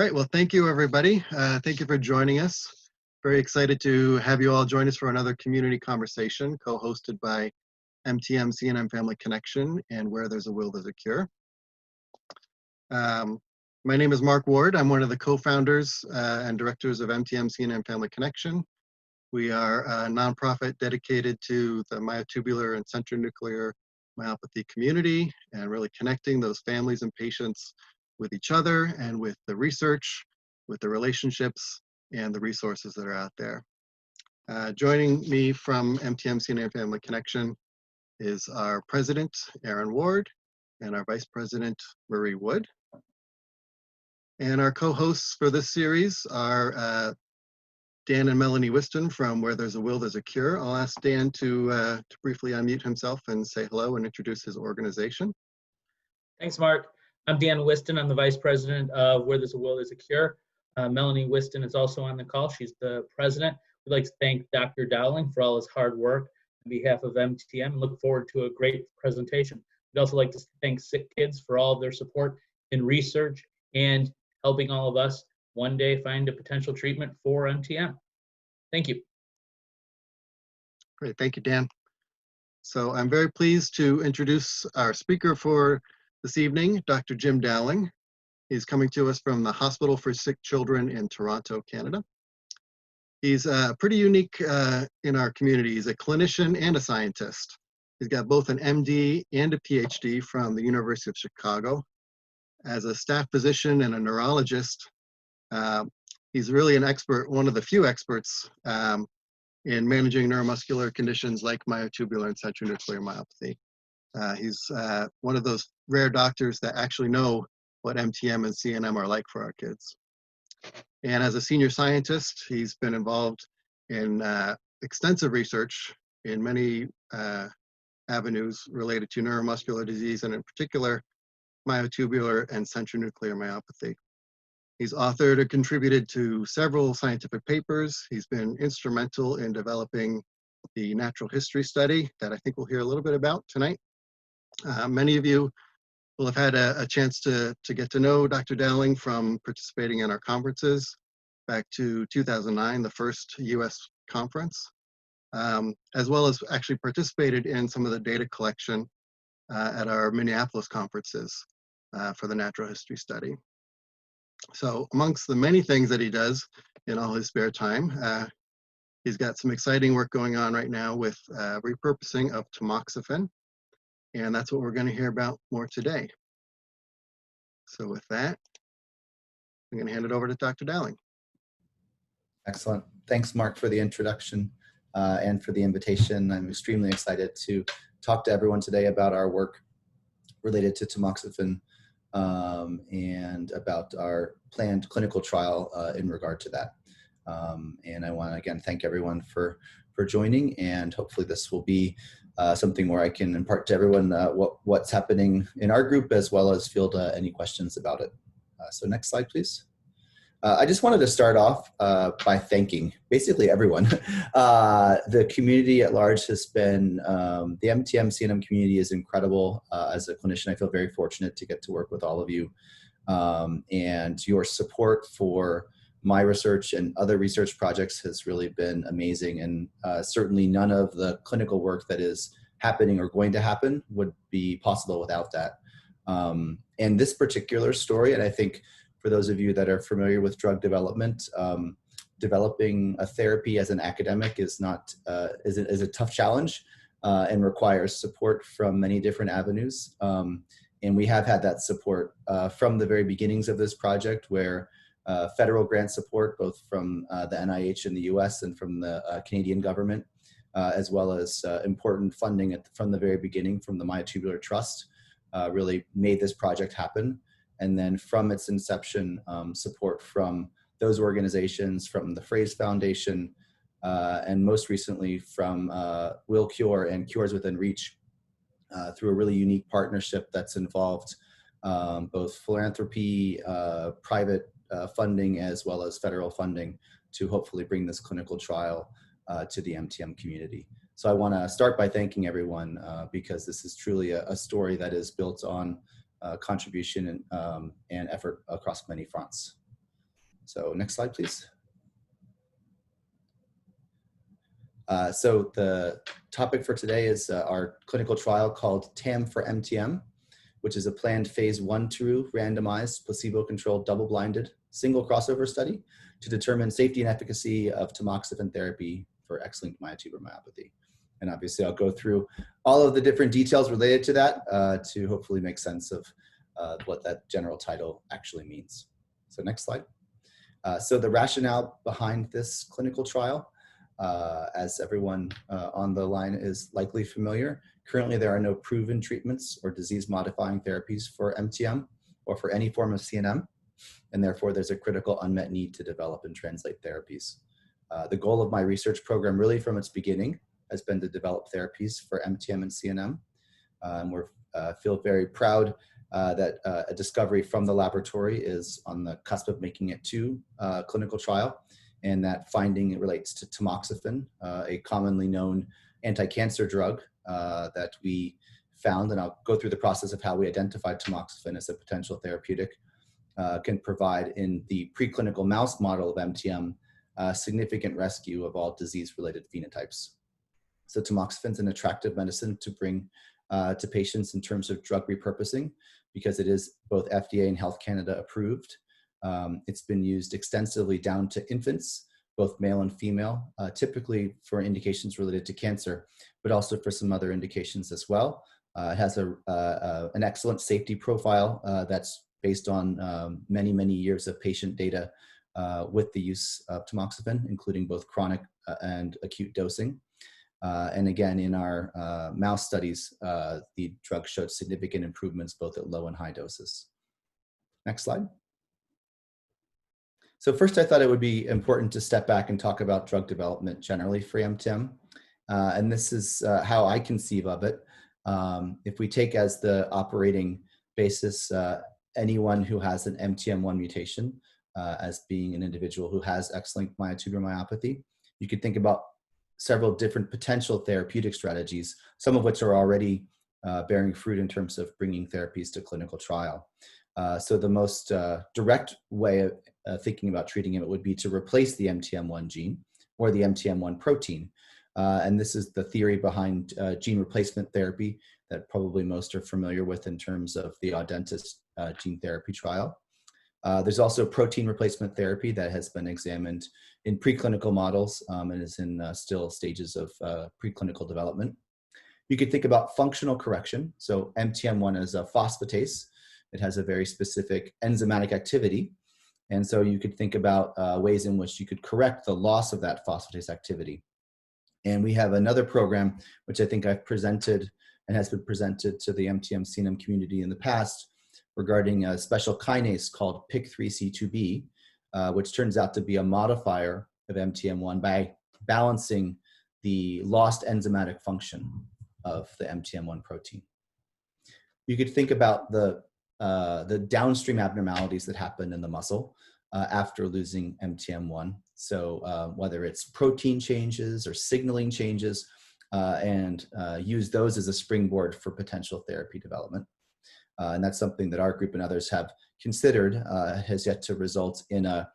right, well, thank you, everybody. Thank you for joining us. Very excited to have you all join us for another community conversation co-hosted by MTM-CNM Family Connection and Where There's a Will, There's a Cure. My name is Mark Ward. I'm one of the co-founders and directors of MTM-CNM Family Connection. We are a nonprofit dedicated to the myotubular and centronuclear myopathy community and really connecting those families and patients with each other and with the research, with the relationships and the resources that are out there. Joining me from MTM-CNM Family Connection is our president, Aaron Ward, and our vice president, Marie Wood. And our co-hosts for this series are Dan and Melanie Whiston from Where There's a Will, There's a Cure. I'll ask Dan to briefly unmute himself and say hello and introduce his organization. Thanks, Mark. I'm Dan Whiston. I'm the vice president of Where There's a Will, There's a Cure. Melanie Whiston is also on the call. She's the president. We'd like to thank Dr. Dowling for all his hard work on behalf of MTM and look forward to a great presentation. We'd also like to thank Sick Kids for all of their support in research and helping all of us one day find a potential treatment for MTM. Thank you. Great, thank you, Dan. So I'm very pleased to introduce our speaker for this evening, Dr. Jim Dowling. He's coming to us from the Hospital for Sick Children in Toronto, Canada. He's pretty unique in our community. He's a clinician and a scientist. He's got both an MD and a PhD from the University of Chicago. As a staff physician and a neurologist, he's really an expert, one of the few experts in managing neuromuscular conditions like myotubular and centronuclear myopathy. He's one of those rare doctors that actually know what MTM and CNM are like for our kids. And as a senior scientist, he's been involved in extensive research in many avenues related to neuromuscular disease, and in particular, myotubular and centronuclear myopathy. He's authored or contributed to several scientific papers. He's been instrumental in developing the natural history study that I think we'll hear a little bit about tonight. Many of you will have had a chance to get to know Dr. Dowling from participating in our conferences back to 2009, the first US conference, as well as actually participated in some of the data collection at our Minneapolis conferences for the natural history study. So amongst the many things that he does in all his spare time, he's got some exciting work going on right now with repurposing of tamoxifen. And that's what we're going to hear about more today. So with that, I'm going to hand it over to Dr. Dowling. Excellent. Thanks, Mark, for the introduction and for the invitation. I'm extremely excited to talk to everyone today about our work related to tamoxifen and about our planned clinical trial in regard to that. And I want to again thank everyone for joining, and hopefully this will be something where I can impart to everyone what's happening in our group, as well as field any questions about it. So next slide, please. I just wanted to start off by thanking basically everyone. The community at large has been, the MTM-CNM community is incredible. As a clinician, I feel very fortunate to get to work with all of you. And your support for my research and other research projects has really been amazing. And certainly none of the clinical work that is happening or going to happen would be possible without that. And this particular story, and I think for those of you that are familiar with drug development, developing a therapy as an academic is a tough challenge and requires support from many different avenues. And we have had that support from the very beginnings of this project, where federal grant support, both from the NIH in the US and from the Canadian government, as well as important funding from the very beginning from the Myotubular Trust, really made this project happen. And then from its inception, support from those organizations, from the Fraze Foundation, and most recently from Will Cure and Cures Within Reach, through a really unique partnership that's involved both philanthropy, private funding, as well as federal funding to hopefully bring this clinical trial to the MTM community. So I want to start by thanking everyone because this is truly a story that is built on contribution and effort across many fronts. So next slide, please. So the topic for today is our clinical trial called TAM for MTM, which is a planned phase 1-2 randomized placebo-controlled double-blinded single crossover study to determine safety and efficacy of tamoxifen therapy for X-linked myotubular myopathy. And obviously I'll go through all of the different details related to that to hopefully make sense of what that general title actually means. So next slide. So the rationale behind this clinical trial, as everyone on the line is likely familiar, currently there are no proven treatments or disease-modifying therapies for MTM or for any form of CNM, and therefore there's a critical unmet need to develop and translate therapies. The goal of my research program really from its beginning has been to develop therapies for MTM and CNM. We feel very proud that a discovery from the laboratory is on the cusp of making it to clinical trial, and that finding relates to tamoxifen, a commonly known anti-cancer drug that we found, and I'll go through the process of how we identified tamoxifen as a potential therapeutic, can provide in the preclinical mouse model of MTM significant rescue of all disease-related phenotypes. So tamoxifen is an attractive medicine to bring to patients in terms of drug repurposing because it is both FDA and Health Canada approved. It's been used extensively down to infants, both male and female, typically for indications related to cancer, but also for some other indications as well. It has an excellent safety profile that's based on many, many years of patient data with the use of tamoxifen, including both chronic and acute dosing. And again, in our mouse studies, the drug showed significant improvements both at low and high doses. Next slide. So first, I thought it would be important to step back and talk about drug development generally for MTM. And this is how I conceive of it. If we take as the operating basis anyone who has an MTM1 mutation as being an individual who has X-linked myotubular myopathy, you could think about several different potential therapeutic strategies, some of which are already bearing fruit in terms of bringing therapies to clinical trial. So the most direct way of thinking about treating it would be to replace the MTM1 gene or the MTM1 protein. And this is the theory behind gene replacement therapy that probably most are familiar with in terms of the Audentes gene therapy trial. There's also protein replacement therapy that has been examined in preclinical models and is in still stages of preclinical development. You could think about functional correction. So MTM1 is a phosphatase. It has a very specific enzymatic activity. And so you could think about ways in which you could correct the loss of that phosphatase activity. And we have another program, which I think I've presented and has been presented to the MTM-CNM community in the past, regarding a special kinase called PIK3C2B, which turns out to be a modifier of MTM1 by balancing the lost enzymatic function of the MTM1 protein. You could think about the downstream abnormalities that happen in the muscle after losing MTM1. So whether it's protein changes or signaling changes, and use those as a springboard for potential therapy development. And that's something that our group and others have considered, has yet to result in a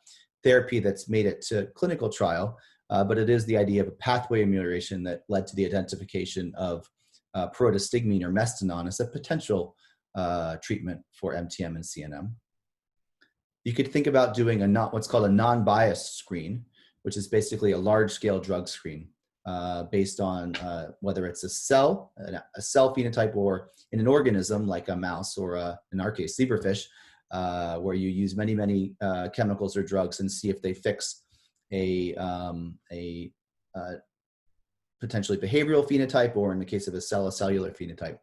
therapy that's made it to clinical trial, but it is the idea of a pathway amelioration that led to the identification of protastigmine or mestinon as a potential treatment for MTM and CNM. You could think about doing what's called a non-biased screen, which is basically a large-scale drug screen based on whether it's a cell phenotype, or in an organism like a mouse or in our case, zebrafish, where you use many chemicals or drugs and see if they fix a potentially behavioral phenotype, or in the case of a cellular phenotype.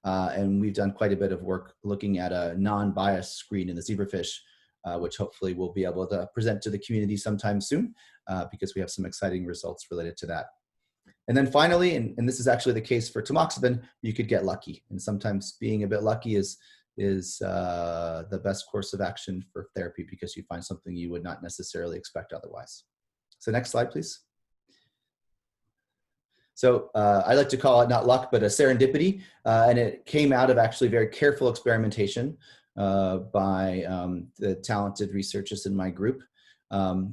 And we've done quite a bit of work looking at a non-biased screen in the zebrafish, which hopefully we'll be able to present to the community sometime soon, because we have some exciting results related to that. And then finally, and this is actually the case for tamoxifen, you could get lucky. And sometimes being a bit lucky is the best course of action for therapy, because you find something you would not necessarily expect otherwise. So next slide, please. So I like to call it not luck, but a serendipity. And it came out of actually very careful experimentation by the talented researchers in my group.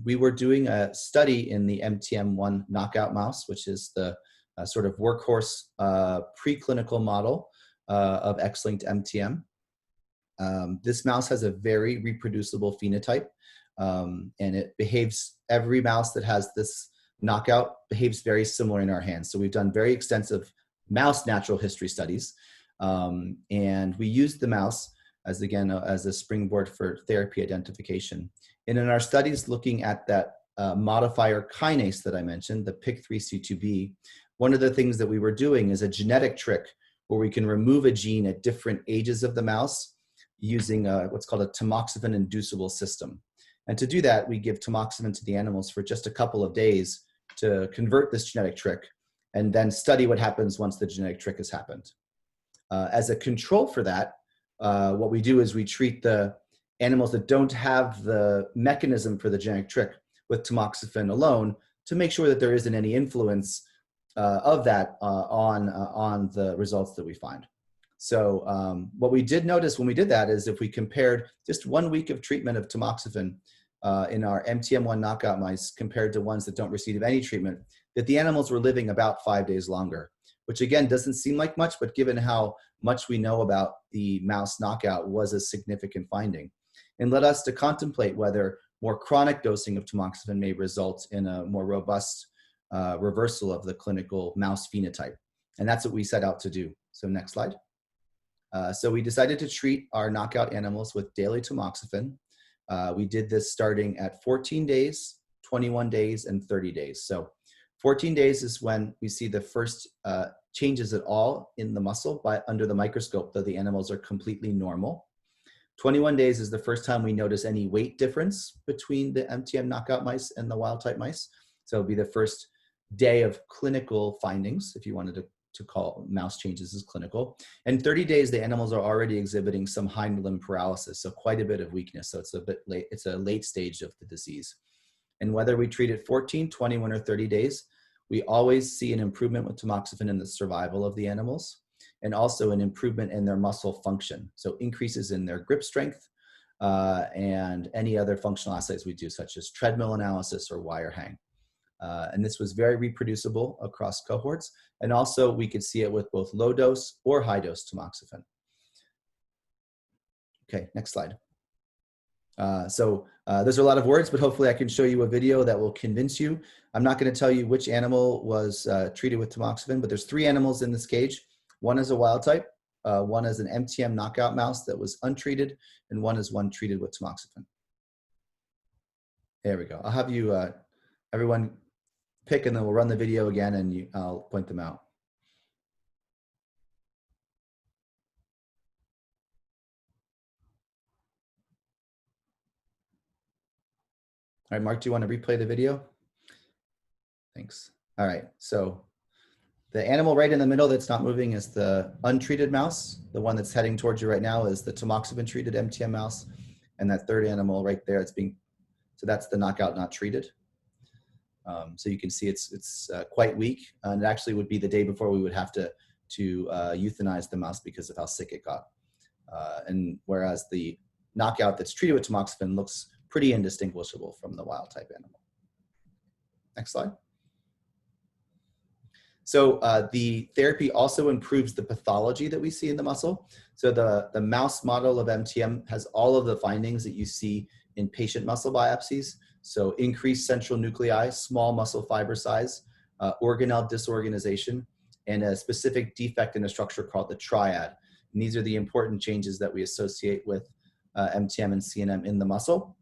We were doing a study in the MTM1 knockout mouse, which is the sort of workhorse preclinical model of X-linked MTM. This mouse has a very reproducible phenotype, and it behaves, every mouse that has this knockout behaves very similar in our hands. So we've done very extensive mouse natural history studies, and we used the mouse as, again, as a springboard for therapy identification. And in our studies looking at that modifier kinase that I mentioned, the PIK3C2B, one of the things that we were doing is a genetic trick where we can remove a gene at different ages of the mouse using what's called a tamoxifen inducible system. And to do that, we give tamoxifen to the animals for just a couple of days to convert this genetic trick and then study what happens once the genetic trick has happened. As a control for that, what we do is we treat the animals that don't have the mechanism for the genetic trick with tamoxifen alone to make sure that there isn't any influence of that on the results that we find. So what we did notice when we did that is if we compared just 1 week of treatment of tamoxifen in our MTM1 knockout mice compared to ones that don't receive any treatment, that the animals were living about 5 days longer, which again doesn't seem like much, but given how much we know about the mouse knockout was a significant finding, and led us to contemplate whether more chronic dosing of tamoxifen may result in a more robust reversal of the clinical mouse phenotype. And that's what we set out to do. So next slide. So we decided to treat our knockout animals with daily tamoxifen. We did this starting at 14 days, 21 days, and 30 days. So 14 days is when we see the first changes at all in the muscle under the microscope, though the animals are completely normal. 21 days is the first time we notice any weight difference between the MTM knockout mice and the wild type mice. So it'll be the first day of clinical findings, if you wanted to call mouse changes as clinical. And 30 days, the animals are already exhibiting some hind limb paralysis, so quite a bit of weakness. So it's a bit late, it's a late stage of the disease. And whether we treat it 14, 21, or 30 days, we always see an improvement with tamoxifen in the survival of the animals, and also an improvement in their muscle function. So increases in their grip strength and any other functional assays we do, such as treadmill analysis or wire hang. And this was very reproducible across cohorts. And also we could see it with both low dose or high dose tamoxifen. Okay, next slide. There's a lot of words, but hopefully I can show you a video that will convince you. I'm not going to tell you which animal was treated with tamoxifen, but there's 3 animals in this cage. One is a wild type, one is an MTM knockout mouse that was untreated, and one is one treated with tamoxifen. There we go. I'll have you, everyone pick, and then we'll run the video again and I'll point them out. All right, Mark, do you want to replay the video? Thanks. All right, so the animal right in the middle that's not moving is the untreated mouse. The one that's heading towards you right now is the tamoxifen treated MTM mouse. And that third animal right there, so that's the knockout not treated. So you can see it's quite weak, and it actually would be the day before we would have to euthanize the mouse because of how sick it got. And whereas the knockout that's treated with tamoxifen looks pretty indistinguishable from the wild type animal. Next slide. So the therapy also improves the pathology that we see in the muscle. So the mouse model of MTM has all of the findings that you see in patient muscle biopsies. So increased central nuclei, small muscle fiber size, organelle disorganization, and a specific defect in a structure called the triad. And these are the important changes that we associate with MTM and CNM in the muscle.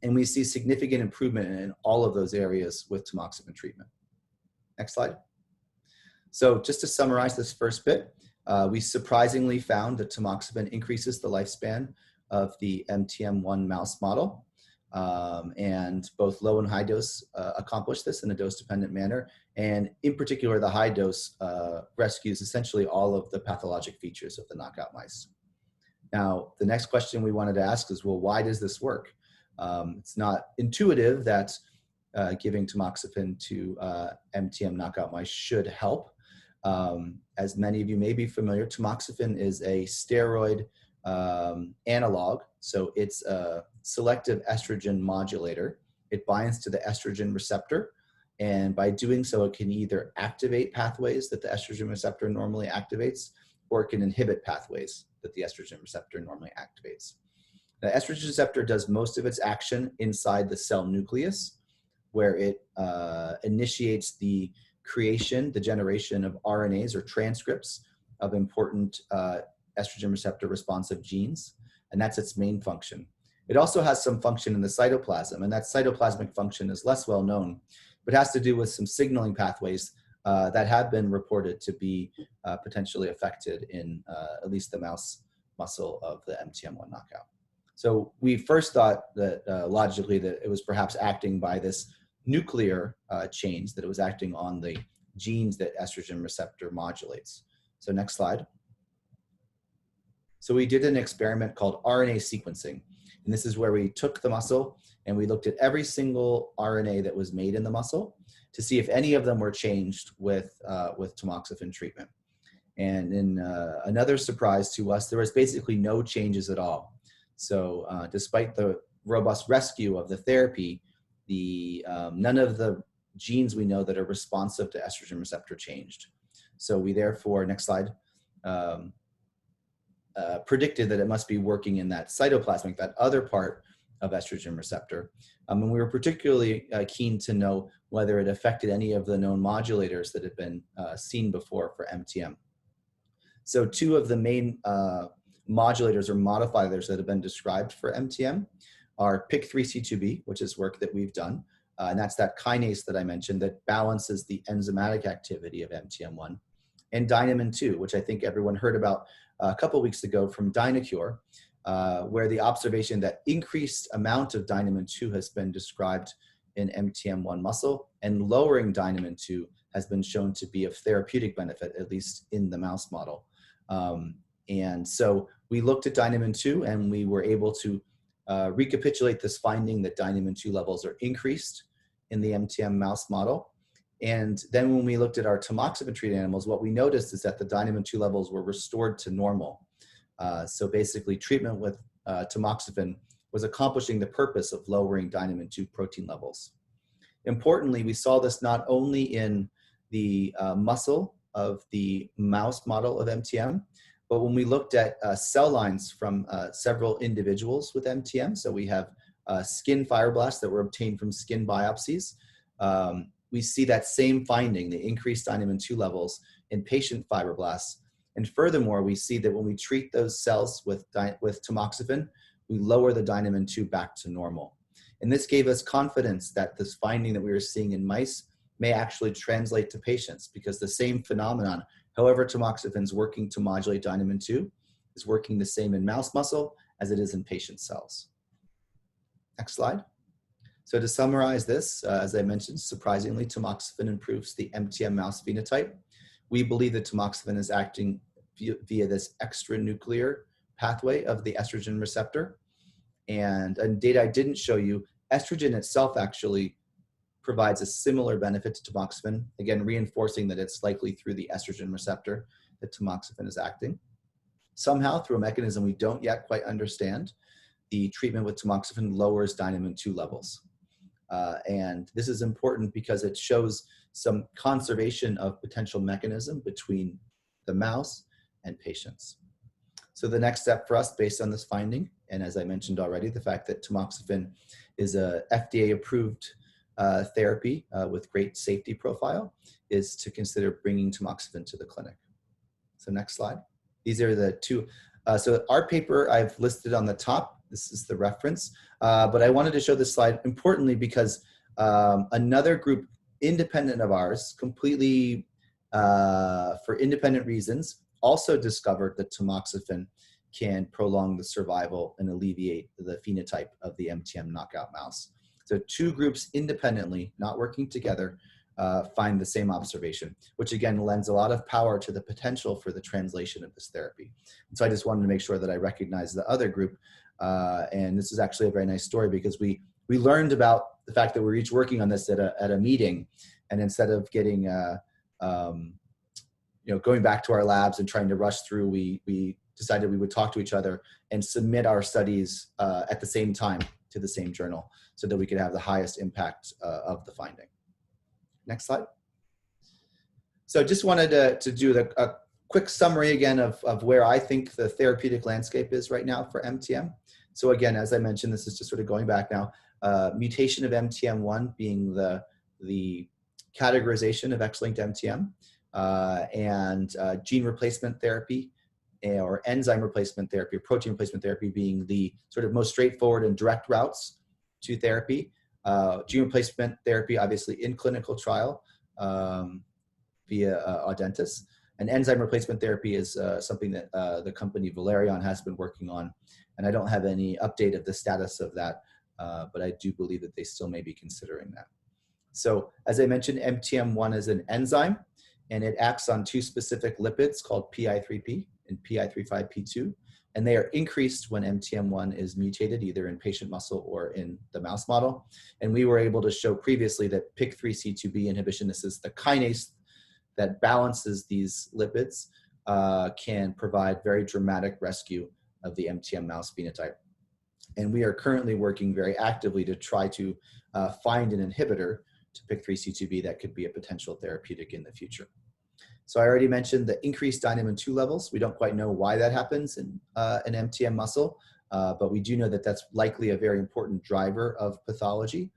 And we see significant improvement in all of those areas with tamoxifen treatment. Next slide. So just to summarize this first bit, we surprisingly found that tamoxifen increases the lifespan of the MTM1 mouse model. And both low and high dose accomplish this in a dose-dependent manner. And in particular, the high dose rescues essentially all of the pathologic features of the knockout mice. Now, the next question we wanted to ask is, well, why does this work? It's not intuitive that giving tamoxifen to MTM knockout mice should help. As many of you may be familiar, tamoxifen is a steroid analog. So it's a selective estrogen modulator. it binds to the estrogen receptor. And by doing so, it can either activate pathways that the estrogen receptor normally activates, or it can inhibit pathways that the estrogen receptor normally activates. The estrogen receptor does most of its action inside the cell nucleus, where it initiates the creation, the generation of RNAs or transcripts of important estrogen receptor responsive genes, and that's its main function. It also has some function in the cytoplasm, and that cytoplasmic function is less well known, but has to do with some signaling pathways that have been reported to be potentially affected in at least the mouse muscle of the MTM1 knockout. So we first thought that logically that it was perhaps acting by this nuclear change, that it was acting on the genes that estrogen receptor modulates. So next slide. So we did an experiment called RNA sequencing. And this is where we took the muscle and we looked at every single RNA that was made in the muscle to see if any of them were changed with tamoxifen treatment. And in another surprise to us, there was basically no changes at all. So despite the robust rescue of the therapy, none of the genes we know that are responsive to estrogen receptor changed. So we therefore, next slide, predicted that it must be working in that cytoplasmic, that other part of estrogen receptor. And we were particularly keen to know whether it affected any of the known modulators that had been seen before for MTM. So two of the main modulators or modifiers that have been described for MTM are PIK3C2B, which is work that we've done. And that's that kinase that I mentioned that balances the enzymatic activity of MTM1. And Dynamin-2, which I think everyone heard about a couple weeks ago from Dynacure, where the observation that increased amount of Dynamin-2 has been described in MTM1 muscle, and lowering Dynamin-2 has been shown to be of therapeutic benefit, at least in the mouse model. And so we looked at Dynamin-2 and we were able to recapitulate this finding that Dynamin-2 levels are increased in the MTM mouse model. And then when we looked at our tamoxifen treated animals, what we noticed is that the Dynamin-2 levels were restored to normal. So basically treatment with tamoxifen was accomplishing the purpose of lowering Dynamin-2 protein levels. Importantly, we saw this not only in the muscle of the mouse model of MTM, but when we looked at cell lines from several individuals with MTM, so we have skin fibroblasts that were obtained from skin biopsies, we see that same finding, the increased Dynamin-2 levels in patient fibroblasts. And furthermore, we see that when we treat those cells with tamoxifen, we lower the Dynamin-2 back to normal. And this gave us confidence that this finding that we were seeing in mice may actually translate to patients, because the same phenomenon, however tamoxifen is working to modulate Dynamin-2, is working the same in mouse muscle as it is in patient cells. Next slide. So to summarize this, as I mentioned, surprisingly, tamoxifen improves the MTM mouse phenotype. We believe that tamoxifen is acting via this extranuclear pathway of the estrogen receptor. And data I didn't show you, estrogen itself actually provides a similar benefit to tamoxifen, again, reinforcing that it's likely through the estrogen receptor that tamoxifen is acting. Somehow, through a mechanism we don't yet quite understand, the treatment with tamoxifen lowers Dynamin-2 levels. And this is important because it shows some conservation of potential mechanism between the mouse and patients. So the next step for us based on this finding, and as I mentioned already, the fact that tamoxifen is a FDA-approved therapy with great safety profile, is to consider bringing tamoxifen to the clinic. So next slide. These are the two. So our paper I've listed on the top. This is the reference. But I wanted to show this slide importantly because another group independent of ours, completely for independent reasons, also discovered that tamoxifen can prolong the survival and alleviate the phenotype of the MTM knockout mouse. So two groups independently, not working together, find the same observation, which again lends a lot of power to the potential for the translation of this therapy. And so I just wanted to make sure that I recognize the other group. And this is actually a very nice story because we learned about the fact that we're each working on this at a meeting, and instead of getting going back to our labs and trying to rush through, we decided we would talk to each other and submit our studies at the same time to the same journal so that we could have the highest impact of the finding. Next slide. So I just wanted to do a quick summary again of where I think the therapeutic landscape is right now for MTM. So again, as I mentioned, this is just sort of going back now, mutation of MTM1 being the categorization of X-linked MTM, and gene replacement therapy or enzyme replacement therapy or protein replacement therapy being the sort of most straightforward and direct routes to therapy. Gene replacement therapy, obviously in clinical trial via Audentis. And enzyme replacement therapy is something that the company Valerion has been working on. And I don't have any update of the status of that, but I do believe that they still may be considering that. So as I mentioned, MTM1 is an enzyme, and it acts on two specific lipids called PI3P and PI352. And they are increased when MTM1 is mutated, either in patient muscle or in the mouse model. And we were able to show previously that PIK3C2B inhibition, this is the kinase that balances these lipids, can provide very dramatic rescue of the MTM mouse phenotype. And we are currently working very actively to try to find an inhibitor to PIK3C2B that could be a potential therapeutic in the future. So I already mentioned the increased dynamin 2 levels. We don't quite know why that happens in an MTM muscle, but we do know that that's likely a very important driver of pathology.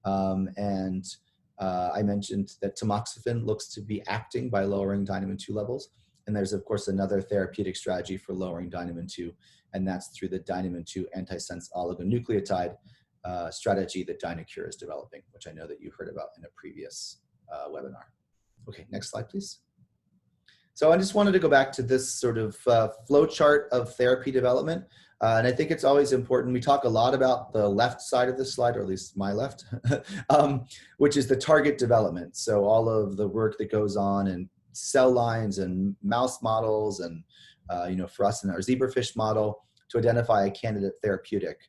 I mentioned that tamoxifen looks to be acting by lowering dynamin 2 levels. And there's, of course, another therapeutic strategy for lowering dynamin 2, and that's through the dynamin 2 antisense oligonucleotide strategy that Dynacure is developing, which I know that you heard about in a previous webinar. Okay, next slide, please. So I just wanted to go back to this sort of flow chart of therapy development. And I think it's always important. We talk a lot about the left side of this slide, or at least my left, which is the target development. So all of the work that goes on in cell lines and mouse models and, you know, for us in our zebrafish model to identify a candidate therapeutic,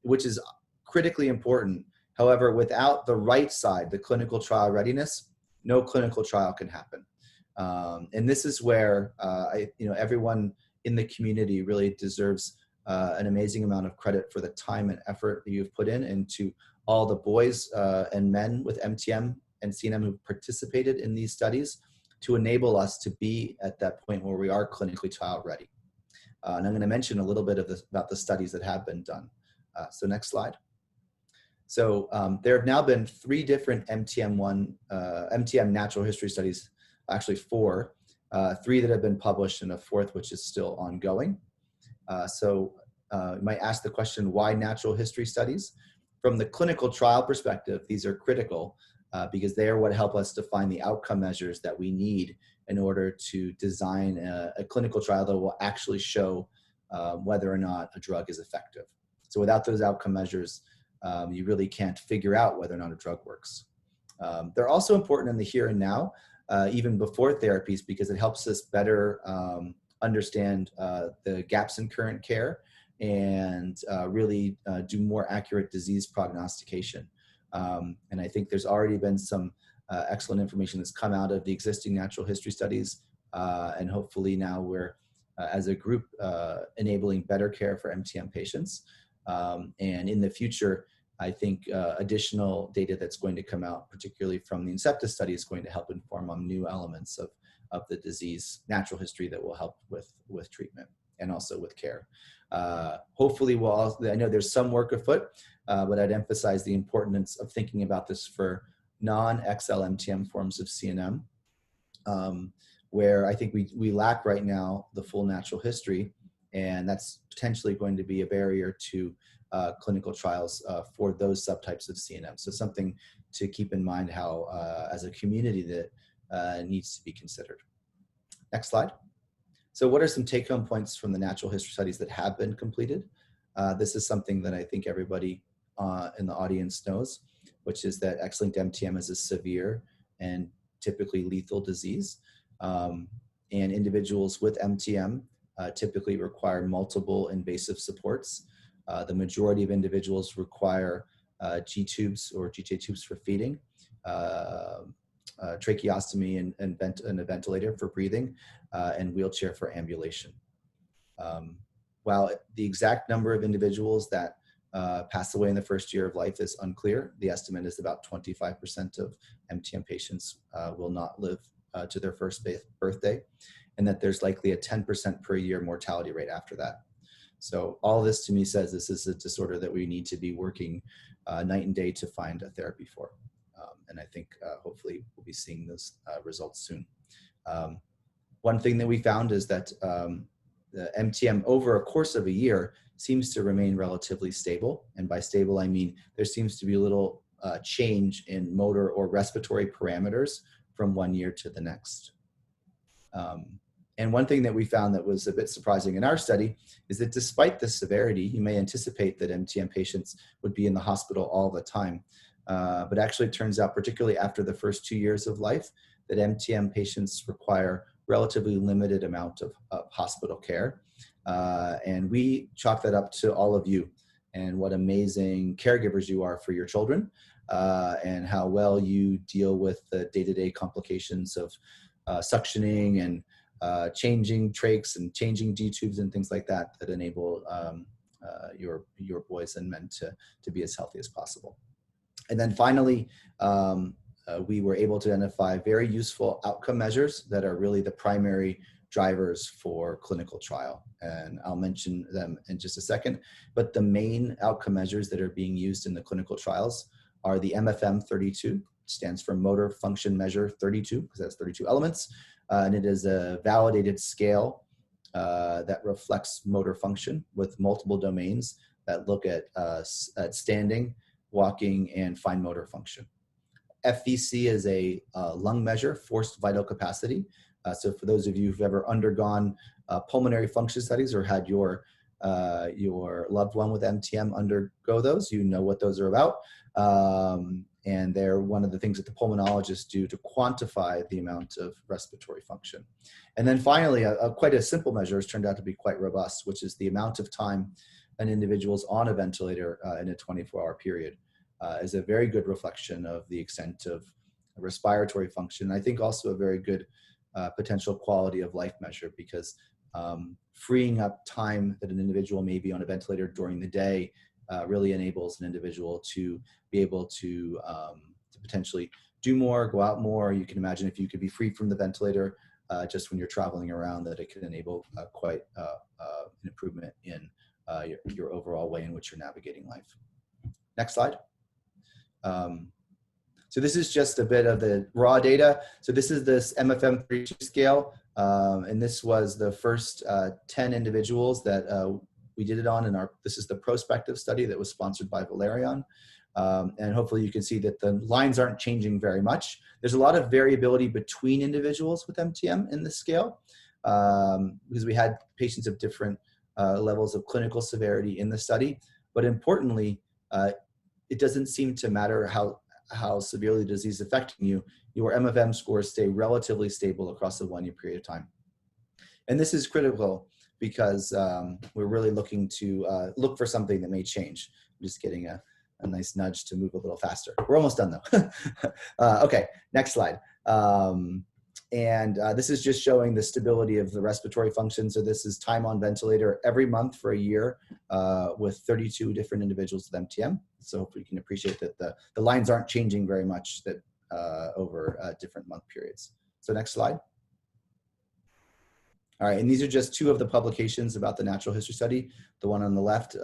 which is critically important. However, without the right side, the clinical trial readiness, no clinical trial can happen. And this is where everyone in the community really deserves an amazing amount of credit for the time and effort that you've put in, and to all the boys and men with MTM and CNM who participated in these studies to enable us to be at that point where we are clinically trial ready. And I'm going to mention a little bit of about the studies that have been done. So next slide. So there have now been 3 different MTM natural history studies, actually 4, 3 that have been published and a 4th which is still ongoing. You might ask the question, why natural history studies? From the clinical trial perspective, these are critical because they are what help us define the outcome measures that we need in order to design a clinical trial that will actually show whether or not a drug is effective. So without those outcome measures, you really can't figure out whether or not a drug works. They're also important in the here and now, even before therapies, because it helps us better understand the gaps in current care and really do more accurate disease prognostication. And I think there's already been some excellent information that's come out of the existing natural history studies. And hopefully now we're, as a group, enabling better care for MTM patients. And in the future, I think additional data that's going to come out, particularly from the Incepta study, is going to help inform on new elements of the disease natural history that will help with treatment and also with care. Hopefully, I know there's some work afoot, but I'd emphasize the importance of thinking about this for non-XL MTM forms of CNM, where I think we lack right now the full natural history, and that's potentially going to be a barrier to clinical trials for those subtypes of CNM. So something to keep in mind how, as a community, that needs to be considered. Next slide. So what are some take-home points from the natural history studies that have been completed? This is something that I think everybody in the audience knows, which is that X-linked MTM is a severe and typically lethal disease. And individuals with MTM typically require multiple invasive supports. The majority of individuals require G-tubes or GJ tubes for feeding, tracheostomy and a ventilator for breathing, and wheelchair for ambulation. While the exact number of individuals that pass away in the first year of life is unclear. The estimate is about 25% of MTM patients will not live to their first birthday, and that there's likely a 10% per year mortality rate after that. So all this to me says this is a disorder that we need to be working night and day to find a therapy for. And I think hopefully we'll be seeing those results soon. One thing that we found is that the MTM over a course of a year seems to remain relatively stable. And by stable, I mean there seems to be a little change in motor or respiratory parameters from one year to the next. And one thing that we found that was a bit surprising in our study is that despite the severity, you may anticipate that MTM patients would be in the hospital all the time. But actually it turns out, particularly after the first 2 years of life, that MTM patients require relatively limited amount of hospital care. And we chalk that up to all of you and what amazing caregivers you are for your children, and how well you deal with the day-to-day complications of suctioning and changing trachs and changing D-tubes and things like that that enable your boys and men to be as healthy as possible. And then finally, we were able to identify very useful outcome measures that are really the primary drivers for clinical trial. And I'll mention them in just a second. But the main outcome measures that are being used in the clinical trials are the MFM-32, stands for Motor Function Measure 32, because that's 32 elements. And it is a validated scale that reflects motor function with multiple domains that look at standing, walking, and fine motor function. FVC is a lung measure, forced vital capacity. So for those of you who've ever undergone pulmonary function studies or had your loved one with MTM undergo those, you know what those are about. And they're one of the things that the pulmonologists do to quantify the amount of respiratory function. And then finally, quite a simple measure has turned out to be quite robust, which is the amount of time an individual's on a ventilator in a 24-hour period. Is a very good reflection of the extent of respiratory function. I think also a very good potential quality of life measure, because freeing up time that an individual may be on a ventilator during the day really enables an individual to be able to potentially do more, go out more. You can imagine if you could be free from the ventilator just when you're traveling around, that it could enable quite an improvement in your overall way in which you're navigating life. Next slide. So this is just a bit of the raw data. So this is this MFM-32 scale, and this was the first 10 individuals that we did it on in this is the prospective study that was sponsored by Valerion. And hopefully you can see that the lines aren't changing very much. There's a lot of variability between individuals with MTM in this scale, because we had patients of different levels of clinical severity in the study. But importantly, it doesn't seem to matter how severely the disease is affecting you. Your MFM scores stay relatively stable across a 1-year period of time. And this is critical because we're really looking to look for something that may change. I'm just getting a nice nudge to move a little faster. We're almost done though. Okay, next slide. This is just showing the stability of the respiratory function. So this is time on ventilator every month for a year with 32 different individuals with MTM. So hopefully you can appreciate that the lines aren't changing very much over different month periods. So next slide. All right, and these are just 2 of the publications about the natural history study. The one on the left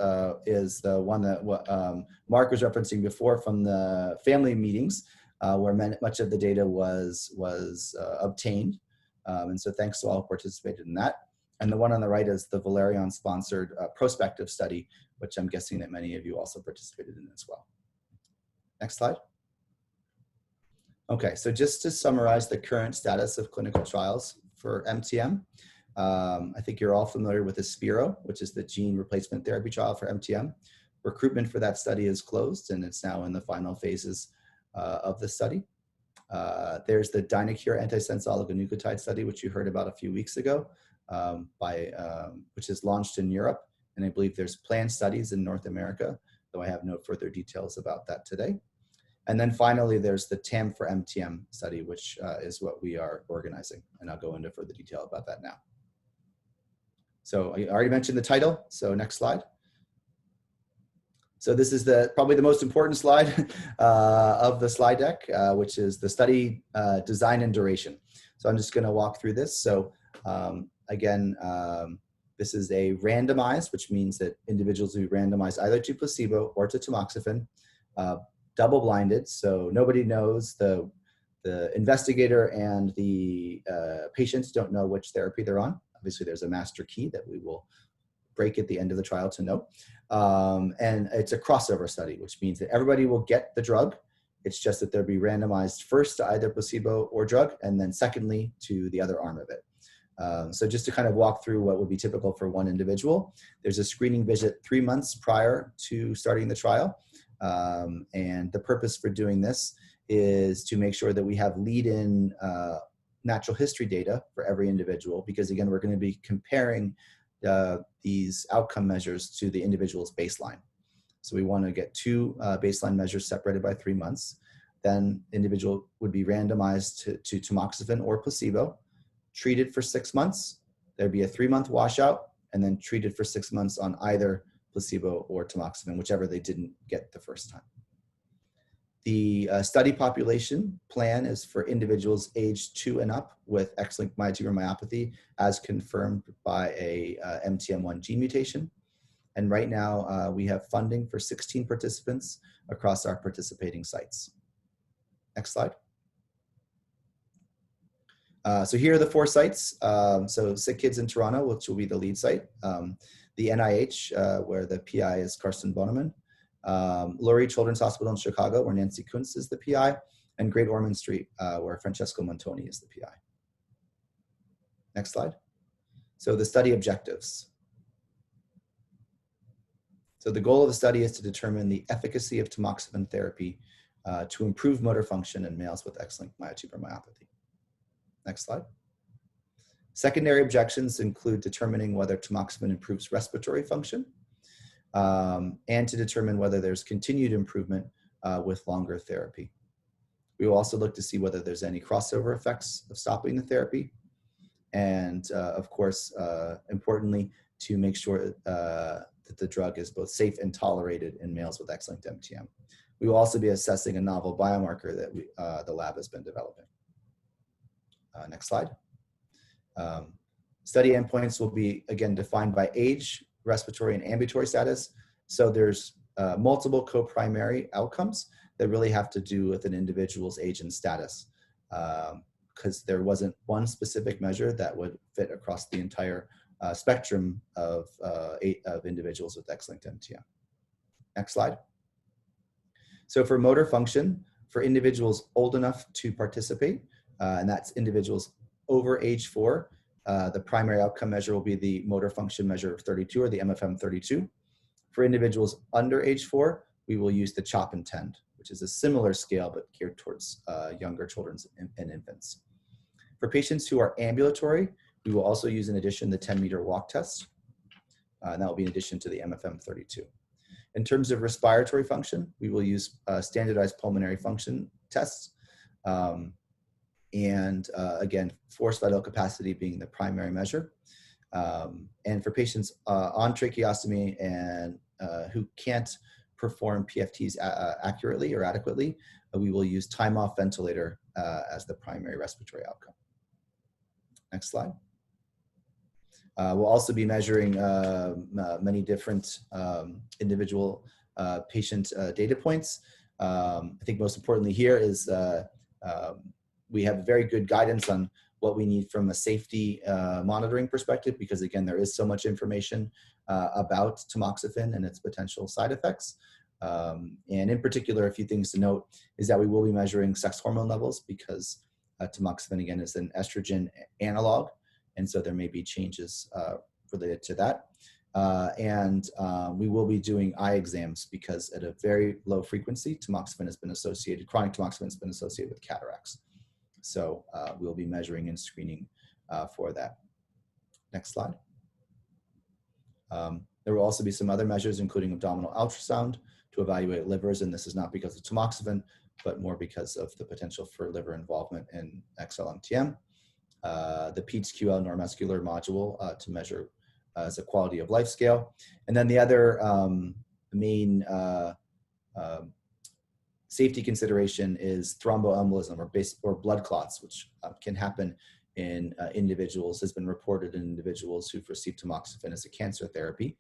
is the one that Mark was referencing before from the family meetings, where much of the data was obtained. And so thanks to all who participated in that. And the one on the right is the Valerion-sponsored prospective study, which I'm guessing that many of you also participated in as well. Next slide. Okay, so just to summarize the current status of clinical trials for MTM, I think you're all familiar with Aspiro, which is the gene replacement therapy trial for MTM. Recruitment for that study is closed, and it's now in the final phases of the study. There's the Dynacure antisense oligonucleotide study, which you heard about a few weeks ago, which is launched in Europe. And I believe there's planned studies in North America, though I have no further details about that today. And then finally, there's the TAM for MTM study, which is what we are organizing. And I'll go into further detail about that now. So I already mentioned the title, so next slide. So this is probably the most important slide of the slide deck, which is the study design and duration. So I'm just going to walk through this. So again, this is a randomized, which means that individuals will be randomized either to placebo or to tamoxifen, double-blinded, so nobody knows. The investigator and the patients don't know which therapy they're on. Obviously, there's a master key that we will break at the end of the trial to know. And it's a crossover study, which means that everybody will get the drug. It's just that they'll be randomized first to either placebo or drug, and then secondly to the other arm of it. So just to kind of walk through what would be typical for one individual, there's a screening visit 3 months prior to starting the trial. And the purpose for doing this is to make sure that we have lead-in natural history data for every individual, because again, we're going to be comparing these outcome measures to the individual's baseline. So we want to get 2 baseline measures separated by 3 months. Then individual would be randomized to tamoxifen or placebo, treated for 6 months. There'd be a 3-month washout, and then treated for 6 months on either placebo or tamoxifen, whichever they didn't get the first time. The study population plan is for individuals aged 2 and up with X-linked myotubular myopathy as confirmed by a MTM1 gene mutation. And right now we have funding for 16 participants across our participating sites. Next slide. So here are the 4 sites. So Sick Kids in Toronto, which will be the lead site. The NIH, where the PI is Karsten Boneman. Lurie Children's Hospital in Chicago, where Nancy Kuntz is the PI. And Great Ormond Street, where Francesco Montoni is the PI. Next slide. So the study objectives. So the goal of the study is to determine the efficacy of tamoxifen therapy to improve motor function in males with X-linked myotubular myopathy. Next slide. Secondary objections include determining whether tamoxifen improves respiratory function and to determine whether there's continued improvement with longer therapy. We will also look to see whether there's any crossover effects of stopping the therapy. And of course, importantly, to make sure that the drug is both safe and tolerated in males with X-linked MTM. We will also be assessing a novel biomarker that the lab has been developing. Next slide. Study endpoints will be, again, defined by age, respiratory, and ambulatory status. So there's multiple co-primary outcomes that really have to do with an individual's age and status, because there wasn't one specific measure that would fit across the entire spectrum of individuals with X-linked MTM. Next slide. So for motor function, for individuals old enough to participate, and that's individuals over age 4, the primary outcome measure will be the motor function measure of 32, or the MFM32. For individuals under age 4, we will use the CHOP and TEND, which is a similar scale but geared towards younger children and infants. For patients who are ambulatory, we will also use in addition the 10-meter walk test, and that will be in addition to the MFM32. In terms of respiratory function, we will use standardized pulmonary function tests, and again, forced vital capacity being the primary measure. And for patients on tracheostomy and who can't perform PFTs accurately or adequately, we will use time off ventilator as the primary respiratory outcome. Next slide. We'll also be measuring many different individual patient data points. I think most importantly here is we have very good guidance on what we need from a safety monitoring perspective, because again, there is so much information about tamoxifen and its potential side effects. And in particular, a few things to note is that we will be measuring sex hormone levels, because tamoxifen again is an estrogen analog, and so there may be changes related to that. And we will be doing eye exams, because at a very low frequency, tamoxifen has been associated, chronic tamoxifen has been associated with cataracts. So we'll be measuring and screening for that. Next slide. There will also be some other measures, including abdominal ultrasound to evaluate livers, and this is not because of tamoxifen, but more because of the potential for liver involvement in XLMTM. The PEDS-QL neuromuscular module to measure as a quality of life scale. And then the other main safety consideration is thromboembolism or blood clots, which can happen in individuals, has been reported in individuals who've received tamoxifen as a cancer therapy.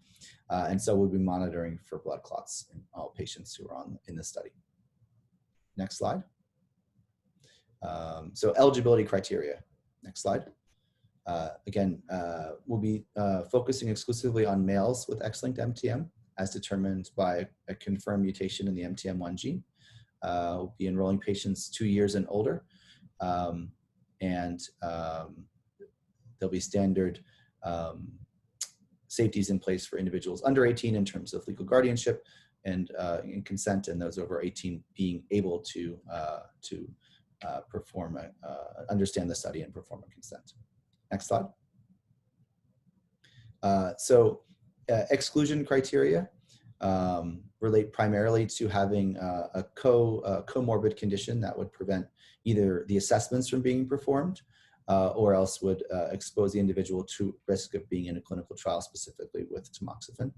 And so we'll be monitoring for blood clots in all patients who are in the study. Next slide. So eligibility criteria. Next slide. Again, we'll be focusing exclusively on males with X-linked MTM as determined by a confirmed mutation in the MTM1 gene. We'll be enrolling patients 2 years and older. There'll be standard safeties in place for individuals under 18 in terms of legal guardianship and consent, and those over 18 being able to understand the study and perform a consent. Next slide. Exclusion criteria relate primarily to having a comorbid condition that would prevent either the assessments from being performed or else would expose the individual to risk of being in a clinical trial, specifically with tamoxifen.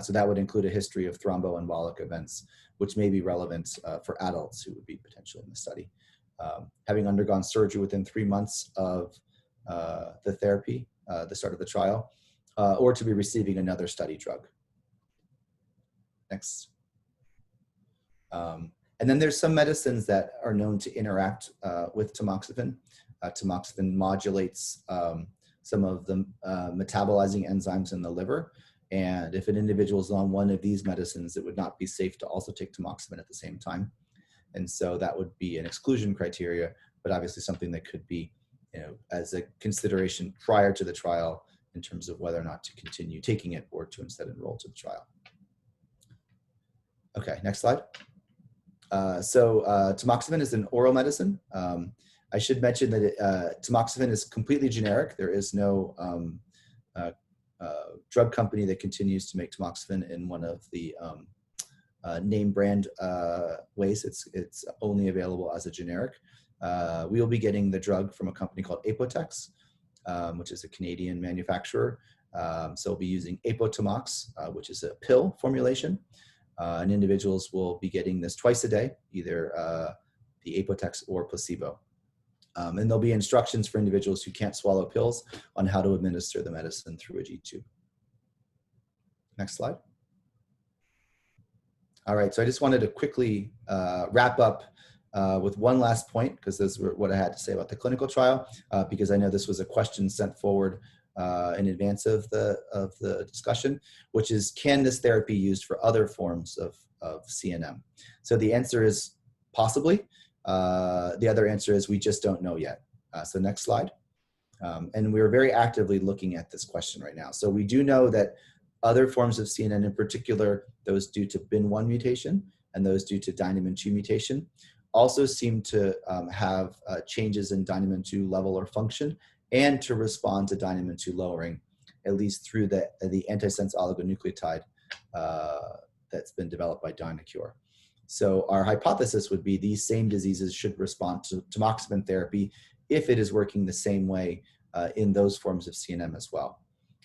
So that would include a history of thromboembolic events, which may be relevant for adults who would be potentially in the study. Having undergone surgery within 3 months of the therapy, the start of the trial, or to be receiving another study drug. Next. And then there's some medicines that are known to interact with tamoxifen. Tamoxifen modulates some of the metabolizing enzymes in the liver. And if an individual is on one of these medicines, it would not be safe to also take tamoxifen at the same time. And so that would be an exclusion criteria, but obviously something that could be, as a consideration prior to the trial in terms of whether or not to continue taking it or to instead enroll to the trial. Okay, next slide. Tamoxifen is an oral medicine. I should mention that tamoxifen is completely generic. There is no drug company that continues to make tamoxifen in one of the name brand ways. It's only available as a generic. We will be getting the drug from a company called apo-tamox, which is a Canadian manufacturer. So we'll be using apo-tamox, which is a pill formulation. And individuals will be getting this twice a day, either the apo-tamox or placebo. And there'll be instructions for individuals who can't swallow pills on how to administer the medicine through a G-tube. Next slide. All right, so I just wanted to quickly wrap up with one last point, because this is what I had to say about the clinical trial, because I know this was a question sent forward in advance of the discussion, which is, can this therapy be used for other forms of CNM? So the answer is possibly. The other answer is we just don't know yet. So next slide. And we're very actively looking at this question right now. So we do know that other forms of CNN, in particular, those due to BIN1 mutation and those due to Dynamin-2 mutation, also seem to have changes in Dynamin-2 level or function and to respond to Dynamin-2 lowering, at least through the antisense oligonucleotide that's been developed by Dynacure. So our hypothesis would be these same diseases should respond to tamoxifen therapy if it is working the same way in those forms of CNM as well.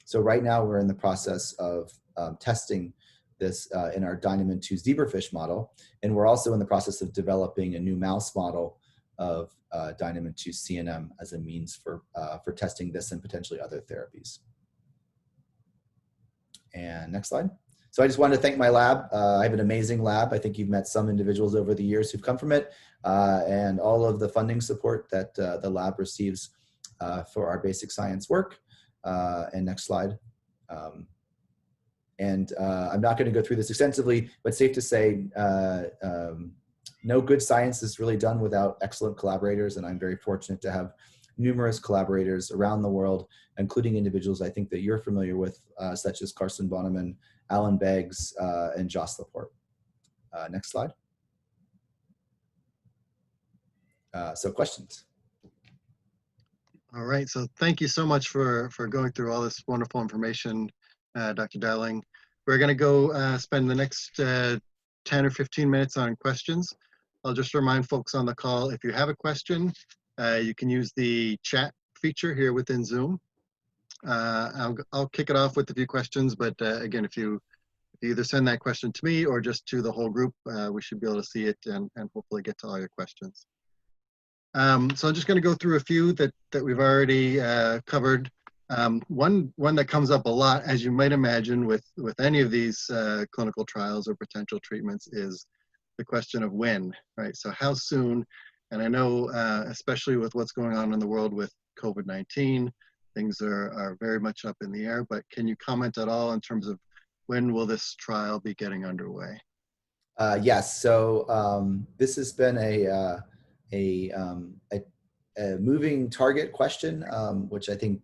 So right now we're in the process of testing this in our Dynamin-2 zebrafish model, and we're also in the process of developing a new mouse model of Dynamin-2 CNM as a means for testing this and potentially other therapies. And next slide. So I just wanted to thank my lab. I have an amazing lab. I think you've met some individuals over the years who've come from it, and all of the funding support that the lab receives for our basic science work. And next slide. I'm not going to go through this extensively, but safe to say, no good science is really done without excellent collaborators, and I'm very fortunate to have numerous collaborators around the world, including individuals I think that you're familiar with, such as Carson Bonneman, Alan Beggs, and Joss Laporte. Next slide. So questions? All right, so thank you so much for going through all this wonderful information, Dr. Dowling. We're going to go spend the next 10 or 15 minutes on questions. I'll just remind folks on the call, if you have a question, you can use the chat feature here within Zoom. I'll kick it off with a few questions, but again, if you If you either send that question to me or just to the whole group, we should be able to see it and hopefully get to all your questions. So I'm just going to go through a few that we've already covered. One that comes up a lot, as you might imagine, with any of these clinical trials or potential treatments is the question of when, right? So how soon? And I know, especially with what's going on in the world with COVID-19, things are very much up in the air, but can you comment at all in terms of when will this trial be getting underway? Yes, so this has been a moving target question, which I think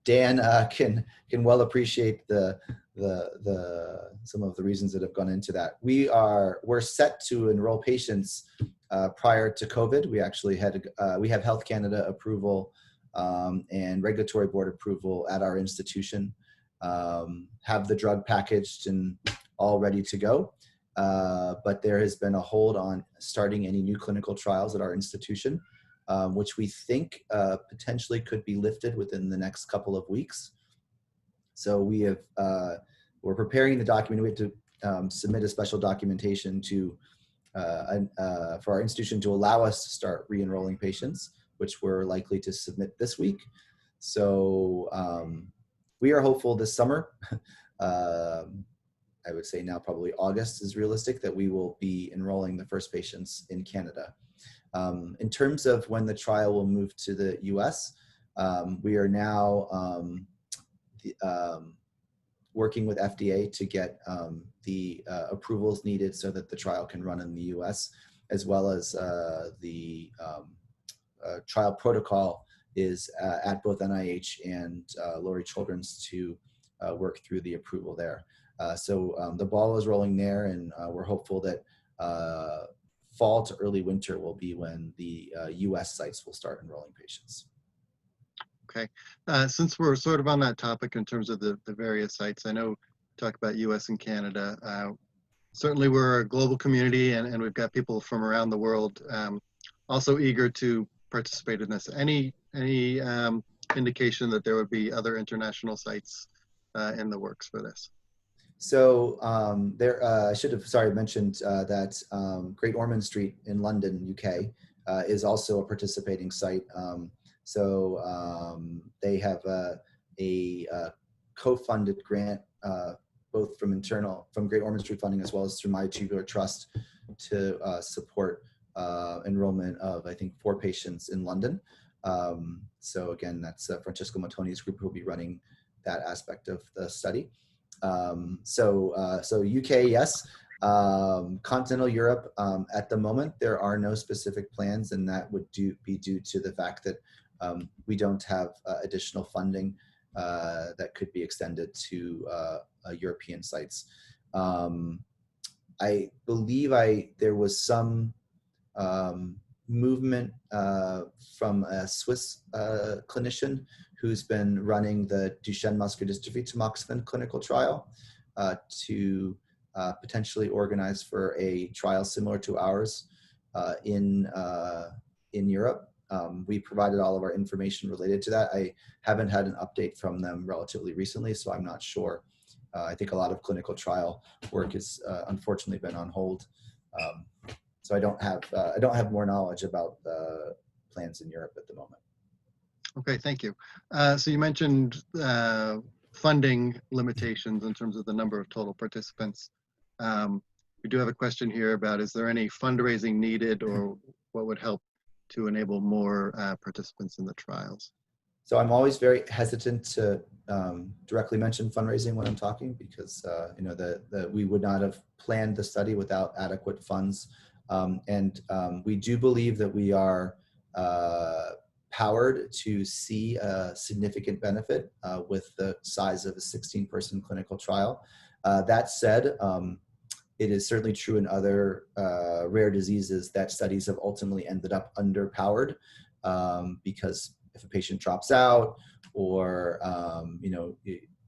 Dan can well appreciate some of the reasons that have gone into that. We're set to enroll patients prior to COVID. We actually we have Health Canada approval and regulatory board approval at our institution. Have the drug packaged and all ready to go. But there has been a hold on starting any new clinical trials at our institution, which we think potentially could be lifted within the next couple of weeks. So we're preparing the document. We have to submit a special documentation for our institution to allow us to start re-enrolling patients, which we're likely to submit this week. So we are hopeful this summer. I would say now probably August is realistic that we will be enrolling the first patients in Canada. In terms of when the trial will move to the US, we are now working with FDA to get the approvals needed so that the trial can run in the US, as well as the trial protocol is at both NIH and Lurie Children's to work through the approval there. So the ball is rolling there, and we're hopeful that fall to early winter will be when the US sites will start enrolling patients. Okay. Since we're sort of on that topic in terms of the various sites, I know talk about US and Canada. Certainly we're a global community and we've got people from around the world also eager to participate in this. Any indication that there would be other international sites in the works for this? So I should have mentioned that Great Ormond Street in London, UK, is also a participating site. They have a co-funded grant, both from Great Ormond Street funding as well as through Myotubular Trust, to support enrollment of, I think, 4 patients in London. So again, that's Francesco Mattoni's group who will be running that aspect of the study. So UK, yes. Continental Europe, at the moment, there are no specific plans, and that would be due to the fact that we don't have additional funding that could be extended to European sites. I believe there was some movement from a Swiss clinician who's been running the Duchenne muscular dystrophy tamoxifen clinical trial to potentially organize for a trial similar to ours in Europe. We provided all of our information related to that. I haven't had an update from them relatively recently, so I'm not sure. I think a lot of clinical trial work has unfortunately been on hold. So I don't have more knowledge about the plans in Europe at the moment. Okay, thank you. So you mentioned funding limitations in terms of the number of total participants. We do have a question here about, is there any fundraising needed or what would help to enable more participants in the trials? So I'm always very hesitant to directly mention fundraising when I'm talking, because we would not have planned the study without adequate funds. We do believe that we are powered to see a significant benefit with the size of a 16-person clinical trial. That said, it is certainly true in other rare diseases that studies have ultimately ended up underpowered because if a patient drops out or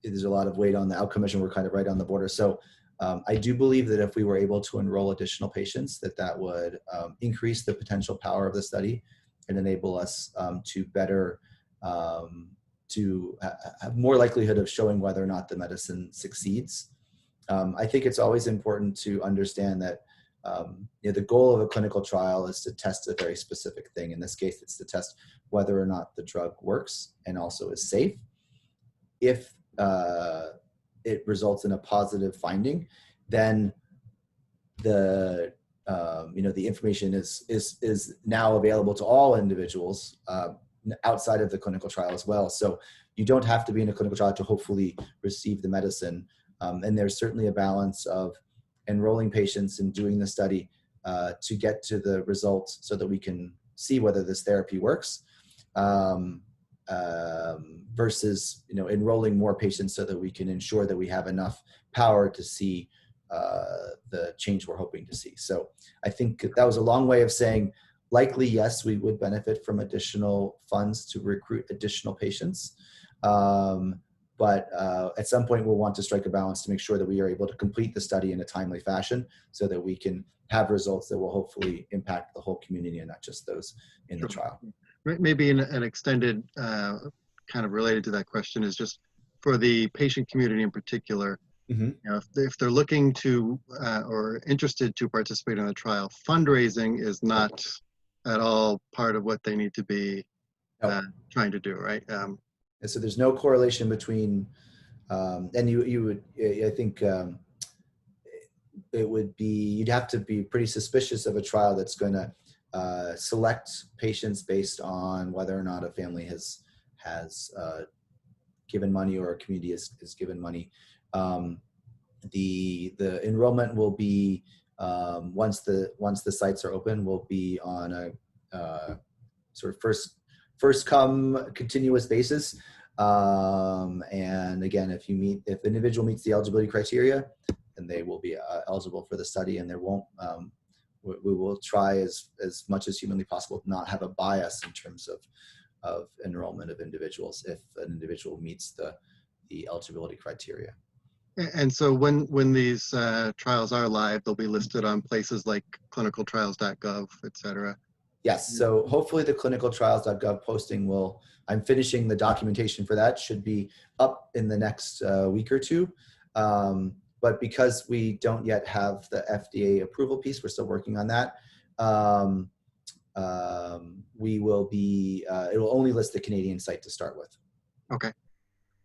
there's a lot of weight on the outcome measure, we're kind of right on the border. So I do believe that if we were able to enroll additional patients, that would increase the potential power of the study and enable us to better, to have more likelihood of showing whether or not the medicine succeeds. I think it's always important to understand that the goal of a clinical trial is to test a very specific thing. In this case, it's to test whether or not the drug works and also is safe. If it results in a positive finding, then the the information is now available to all individuals outside of the clinical trial as well. So you don't have to be in a clinical trial to hopefully receive the medicine. And there's certainly a balance of enrolling patients and doing the study to get to the results so that we can see whether this therapy works, versus enrolling more patients so that we can ensure that we have enough power to see the change we're hoping to see. So I think that was a long way of saying, likely, yes, we would benefit from additional funds to recruit additional patients. But at some point, we'll want to strike a balance to make sure that we are able to complete the study in a timely fashion so that we can have results that will hopefully impact the whole community and not just those in the trial. Maybe an extended kind of related to that question is just for the patient community in particular. Mm-hmm. If they're looking to or interested to participate in the trial, fundraising is not at all part of what they need to be trying to do, right? And so there's no correlation between, and you would, I think it would be, you'd have to be pretty suspicious of a trial that's going to select patients based on whether or not a family has given money or a community has given money. The enrollment will be once the sites are open, will be on a sort of first come continuous basis. And again, if the individual meets the eligibility criteria, then they will be eligible for the study, and there won't. We will try as much as humanly possible to not have a bias in terms of enrollment of individuals if an individual meets the eligibility criteria. And so when these trials are live, they'll be listed on places like clinicaltrials.gov, et cetera. Yes, so hopefully the clinicaltrials.gov posting I'm finishing the documentation for that, should be up in the next week or two. But because we don't yet have the FDA approval piece, we're still working on that. We will be, it will only list the Canadian site to start with. Okay.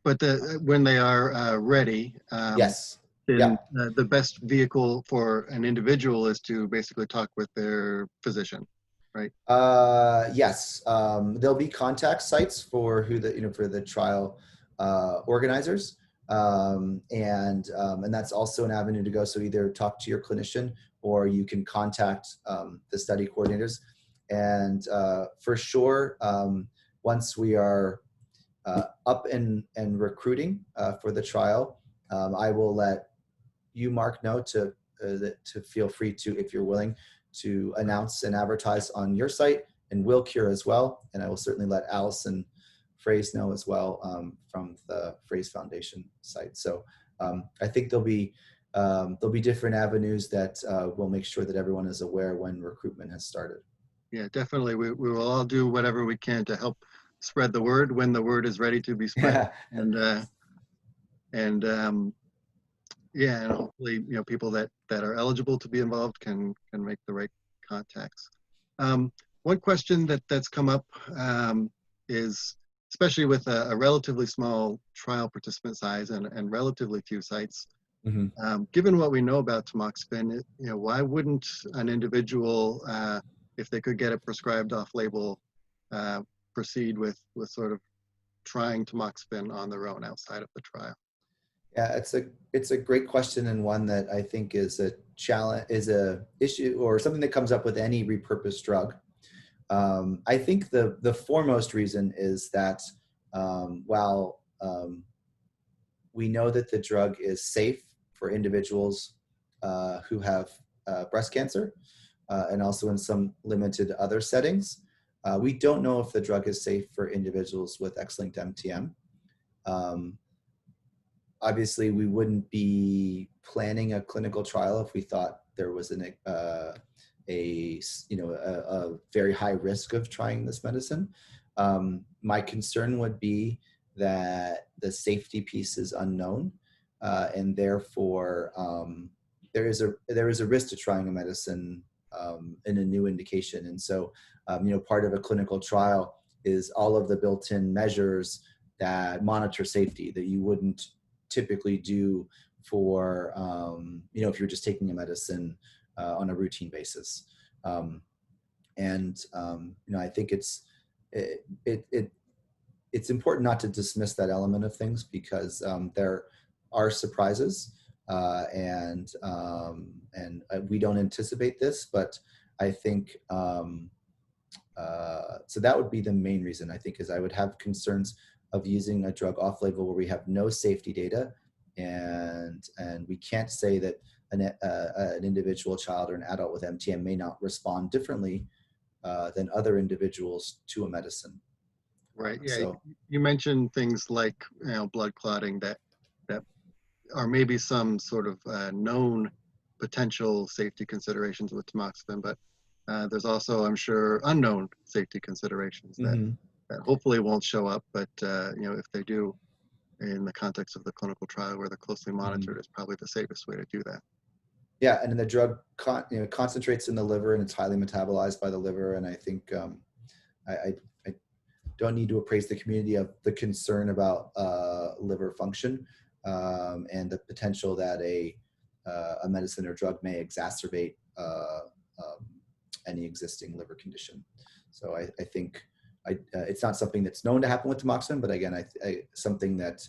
But when they are ready, Yes. then the best vehicle for an individual is to basically talk with their physician, right? Yes. There'll be contact sites for for the trial organizers. And that's also an avenue to go. So either talk to your clinician or you can contact the study coordinators. And for sure, once we are up and recruiting for the trial, I will let you, Mark, know to feel free to, if you're willing, to announce and advertise on your site, and we'll cure as well. And I will certainly let Allison Phrase know as well from the Phrase Foundation site. So I think there'll be different avenues that will make sure that everyone is aware when recruitment has started. Yeah, definitely. We will all do whatever we can to help spread the word when the word is ready to be spread. Yeah. And hopefully people that are eligible to be involved can make the right contacts. One question that's come up is, especially with a relatively small trial participant size and relatively few sites, Mm-hmm. Given what we know about tamoxifen, why wouldn't an individual, if they could get it prescribed off-label, proceed with sort of trying tamoxifen on their own outside of the trial? Yeah, it's a great question, and one that I think is a challenge, is a issue, or something that comes up with any repurposed drug. I think the foremost reason is that while we know that the drug is safe for individuals who have breast cancer and also in some limited other settings, we don't know if the drug is safe for individuals with X-linked MTM. Obviously, we wouldn't be planning a clinical trial if we thought there was a very high risk of trying this medicine. My concern would be that the safety piece is unknown. and therefore there is a risk to trying a medicine in a new indication. And so, part of a clinical trial is all of the built-in measures that monitor safety that you wouldn't typically do for, if you're just taking a medicine on a routine basis. I think it's important not to dismiss that element of things, because there are surprises, and we don't anticipate this, but I think so that would be the main reason, I think, is I would have concerns of using a drug off-label where we have no safety data, and we can't say that an individual child or an adult with MTM may not respond differently than other individuals to a medicine. Right. Yeah. So, you mentioned things like blood clotting that are maybe some sort of known potential safety considerations with tamoxifen, but there's also, I'm sure, unknown safety considerations that hopefully won't show up, but if they do, in the context of the clinical trial where they're closely monitored, is probably the safest way to do that. Yeah, and then the drug concentrates in the liver, and it's highly metabolized by the liver. And I think I don't need to appraise the community of the concern about liver function and the potential that a medicine or drug may exacerbate any existing liver condition. So I think it's not something that's known to happen with tamoxifen, but again, something that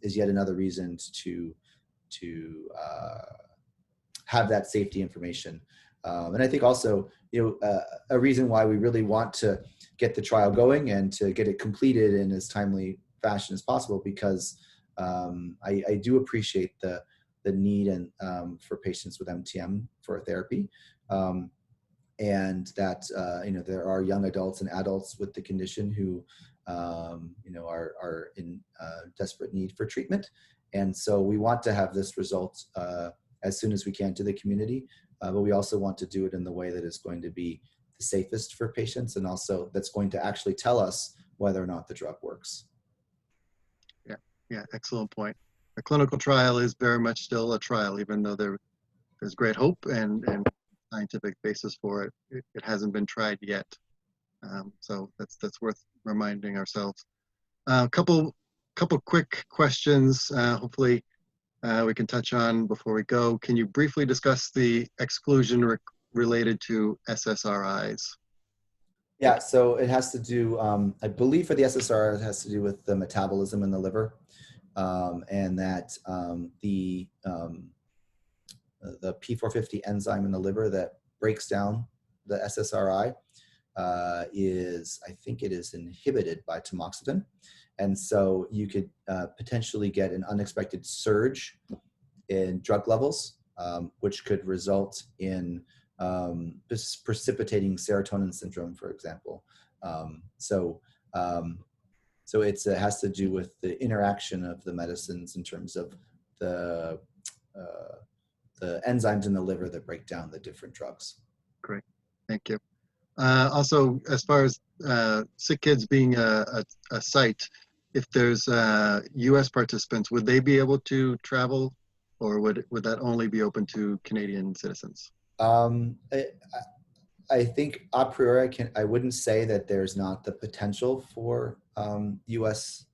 is yet another reason to have that safety information. And I think also, a reason why we really want to get the trial going and to get it completed in as timely fashion as possible, because I do appreciate the need and for patients with MTM for therapy. And that, there are young adults and adults with the condition who, are in desperate need for treatment. And so we want to have this result as soon as we can to the community, but we also want to do it in the way that is going to be the safest for patients, and also that's going to actually tell us whether or not the drug works. Yeah, excellent point. A clinical trial is very much still a trial, even though there's great hope and scientific basis for it. It hasn't been tried yet. So that's worth reminding ourselves. A couple quick questions, hopefully we can touch on before we go. Can you briefly discuss the exclusion related to SSRIs? Yeah, so it has to do, I believe for the SSRI, it has to do with the metabolism in the liver, and that the P450 enzyme in the liver that breaks down the SSRI I think it is inhibited by tamoxifen. And so you could potentially get an unexpected surge in drug levels, which could result in precipitating serotonin syndrome, for example. So it has to do with the interaction of the medicines in terms of the enzymes in the liver that break down the different drugs. Great, thank you. Also, as far as Sick Kids being a site, if there's U.S. participants, would they be able to travel, or would that only be open to Canadian citizens? I think a priori, I wouldn't say that there's not the potential for U.S.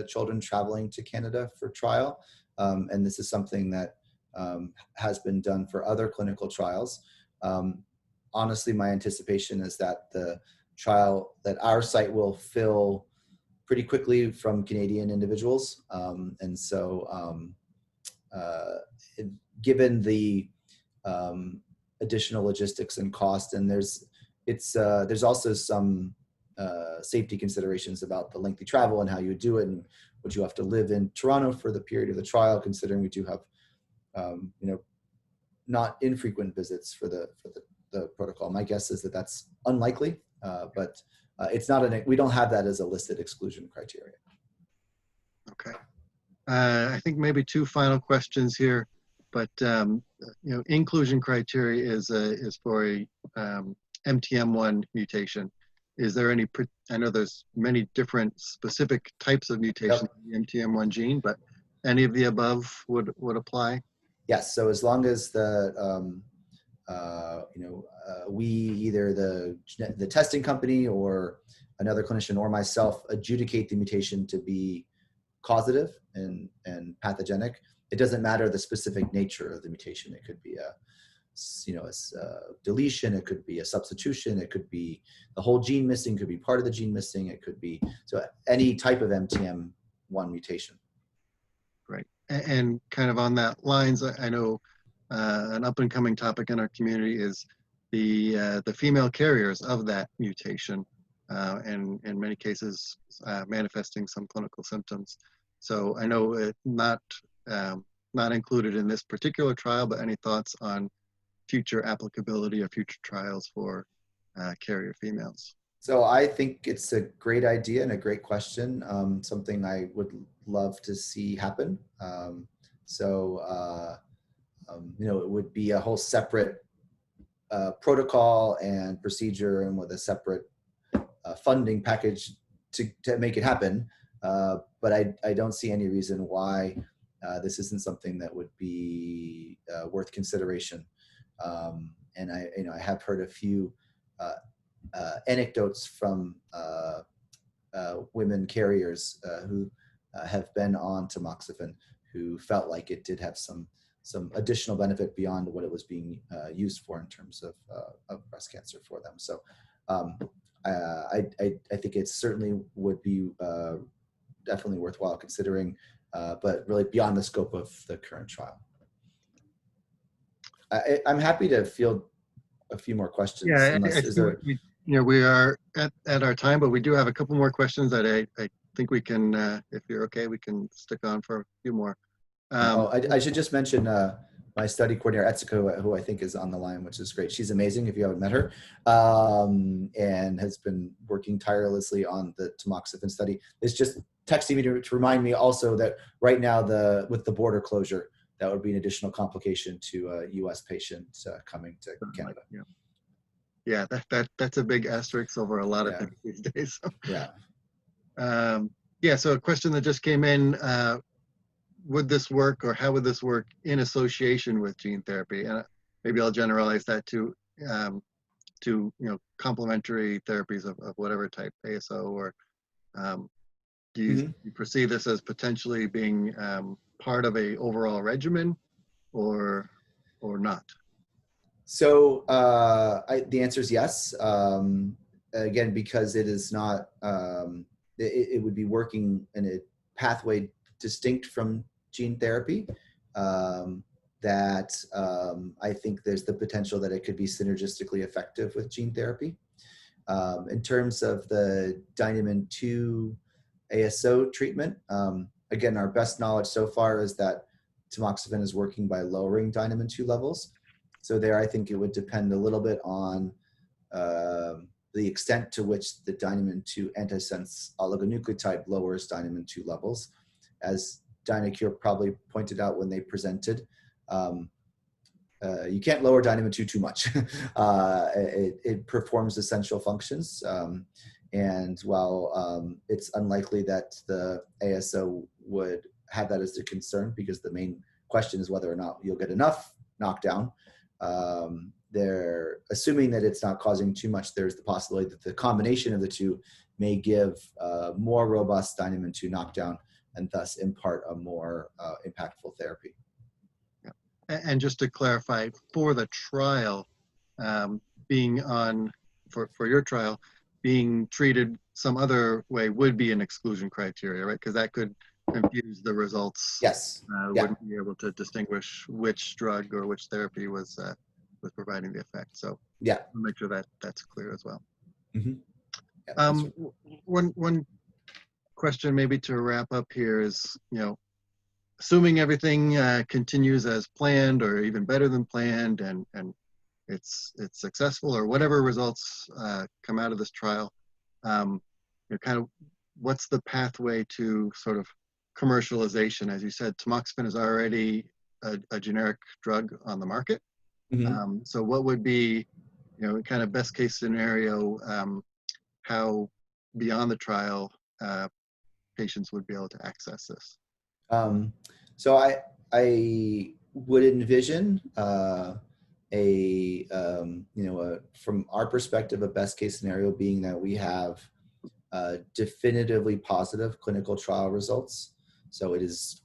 Children traveling to Canada for trial, and this is something that has been done for other clinical trials. Honestly, my anticipation is that the trial, that our site will fill pretty quickly from Canadian individuals. And so given the additional logistics and cost, and there's also some safety considerations about the lengthy travel and how you do it, and would you have to live in Toronto for the period of the trial, considering we do have not infrequent visits for the protocol. My guess is that that's unlikely, but it's not we don't have that as a listed exclusion criteria. Okay. I think maybe two final questions here, but inclusion criteria is for a MTM1 mutation. Is there any? I know there's many different specific types of mutations in the MTM1 gene, but any of the above would apply? Yes. So as long as the we either the testing company or another clinician or myself adjudicate the mutation to be causative and pathogenic, it doesn't matter the specific nature of the mutation. It could be a deletion, it could be a substitution, it could be the whole gene missing, could be part of the gene missing, it could be any type of MTM1 mutation. Right. And kind of on that lines, I know an up and coming topic in our community is the female carriers of that mutation, and in many cases manifesting some clinical symptoms. So I know it not included in this particular trial, but any thoughts on future applicability or future trials for carrier females? So I think it's a great idea and a great question. Something I would love to see happen. It would be a whole separate protocol and procedure, and with a separate funding package to make it happen. But I don't see any reason why this isn't something that would be worth consideration. And I have heard a few anecdotes from women carriers who have been on tamoxifen, who felt like it did have some additional benefit beyond what it was being used for in terms of breast cancer for them. So I think it certainly would be definitely worthwhile considering, but really beyond the scope of the current trial. I'm happy to field a few more questions. Yeah, we are at our time, but we do have a couple more questions that I think we can, if you're okay, we can stick on for a few more. I should just mention my study coordinator, Etsuko, who I think is on the line, which is great. She's amazing if you haven't met her, and has been working tirelessly on the tamoxifen study. It's just texting me to remind me also that right now with the border closure, that would be an additional complication to a U.S. patient coming to Canada. Yeah, that's a big asterisk over a lot of things these days. So. Yeah. So a question that just came in, would this work, or how would this work in association with gene therapy? And maybe I'll generalize that to complementary therapies of whatever type, ASO, or do you perceive this as potentially being part of a overall regimen, or not? So the answer is yes. Again, because it is not, it would be working in a pathway distinct from gene therapy, that I think there's the potential that it could be synergistically effective with gene therapy. In terms of the Dynamin 2 ASO treatment, again, our best knowledge so far is that tamoxifen is working by lowering Dynamin 2 levels. So there, I think it would depend a little bit on the extent to which the Dynamin 2 antisense oligonucleotide lowers Dynamin 2 levels. As DynaCure probably pointed out when they presented, you can't lower Dynamin 2 too much. It performs essential functions. And while it's unlikely that the ASO would have that as a concern, because the main question is whether or not you'll get enough knockdown, they're assuming that it's not causing too much. There's the possibility that the combination of the two may give more robust Dynamin 2 knockdown, and thus impart a more impactful therapy. Yeah. And just to clarify, for the trial, being on, for your trial, being treated some other way would be an exclusion criteria, right? Because that could confuse the results. Yes. Wouldn't be able to distinguish which drug or which therapy was providing the effect. So yeah, we'll make sure that that's clear as well. Mm-hmm. Yeah, one question maybe to wrap up here is, assuming everything continues as planned or even better than planned, and it's successful, or whatever results come out of this trial, kind of what's the pathway to sort of commercialization? As you said, tamoxifen is already a generic drug on the market. Mm-hmm. So what would be, kind of best case scenario, how beyond the trial patients would be able to access this? So I would envision from our perspective, a best case scenario being that we have definitively positive clinical trial results. So it is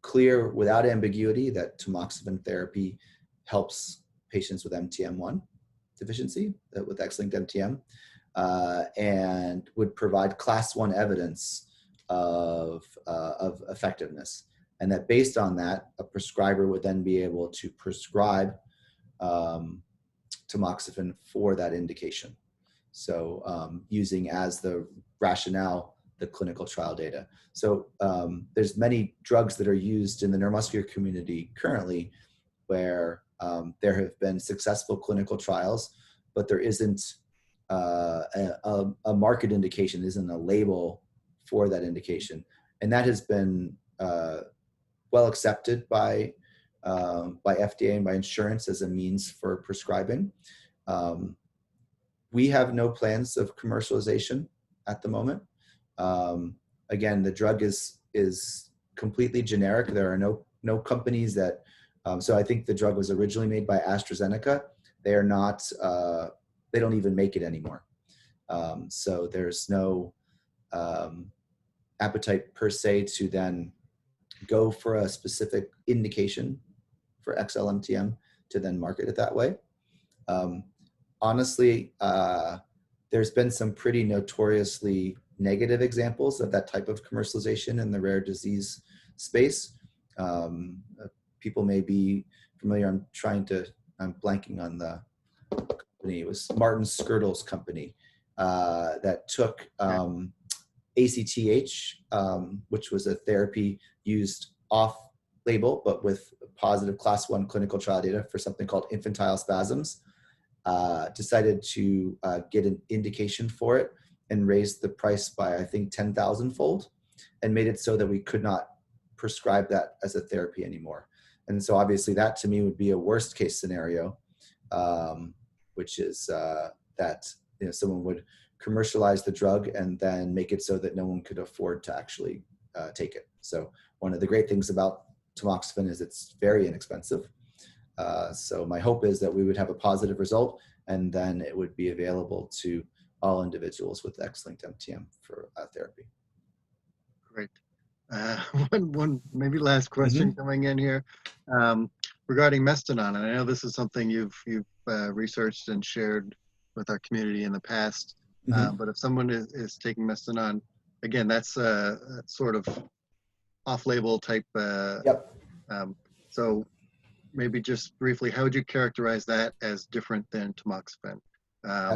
clear without ambiguity that tamoxifen therapy helps patients with MTM1 deficiency, with X-linked MTM, and would provide class 1 evidence of effectiveness. And that based on that, a prescriber would then be able to prescribe tamoxifen for that indication. So using as the rationale the clinical trial data. So there's many drugs that are used in the neuromuscular community currently where there have been successful clinical trials, but there isn't a market indication, isn't a label for that indication. And that has been well accepted by FDA and by insurance as a means for prescribing. We have no plans of commercialization at the moment. Again, the drug is completely generic. There are no companies that, so I think the drug was originally made by AstraZeneca. They are not, they don't even make it anymore. So there's no appetite per se to then go for a specific indication for XLMTM to then market it that way. Honestly, there's been some pretty notoriously negative examples of that type of commercialization in the rare disease space. People may be familiar. I'm blanking on the company. It was Martin Skirtle's company that took ACTH, which was a therapy used off-label, but with positive class 1 clinical trial data for something called infantile spasms. Decided to get an indication for it and raised the price by, I think, 10,000-fold, and made it so that we could not prescribe that as a therapy anymore. And so obviously that to me would be a worst case scenario, which is that someone would commercialize the drug and then make it so that no one could afford to actually take it. So one of the great things about tamoxifen is it's very inexpensive. So my hope is that we would have a positive result, and then it would be available to all individuals with X-linked MTM for therapy. Great. One maybe last question coming in here regarding Mestinon, and I know this is something you've researched and shared with our community in the past. But if someone is taking Mestinon, again, that's a sort of off-label type. So maybe just briefly, how would you characterize that as different than tamoxifen?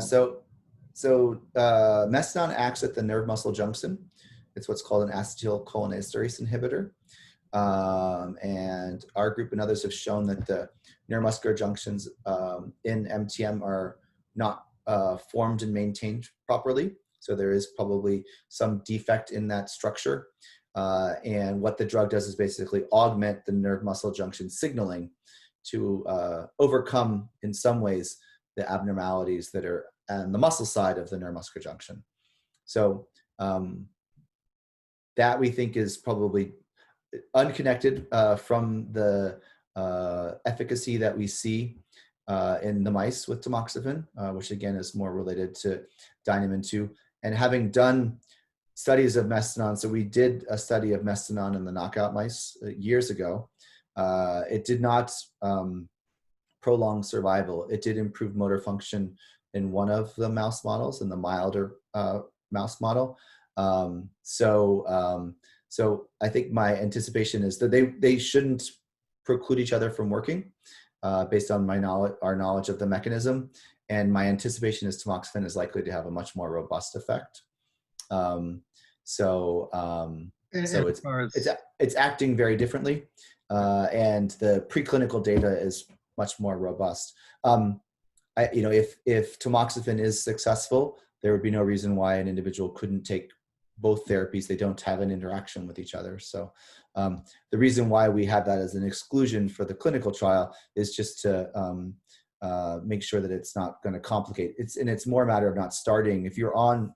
So Mestinon acts at the nerve muscle junction. It's what's called an acetylcholinesterase inhibitor. And our group and others have shown that the neuromuscular junctions in MTM are not formed and maintained properly. So there is probably some defect in that structure. And what the drug does is basically augment the nerve muscle junction signaling to overcome, in some ways, the abnormalities that are on the muscle side of the neuromuscular junction. So that we think is probably unconnected from the efficacy that we see in the mice with tamoxifen, which again is more related to Dynamin 2. And having done studies of Mestinon, so we did a study of Mestinon in the knockout mice years ago. It did not prolong survival. It did improve motor function in one of the mouse models, in the milder mouse model. So I think my anticipation is that they shouldn't preclude each other from working based on our knowledge of the mechanism. And my anticipation is tamoxifen is likely to have a much more robust effect. So it's acting very differently, and the preclinical data is much more robust. If tamoxifen is successful, there would be no reason why an individual couldn't take both therapies. They don't have an interaction with each other. So the reason why we have that as an exclusion for the clinical trial is just to make sure that it's not going to complicate. It's more a matter of not starting. If you're on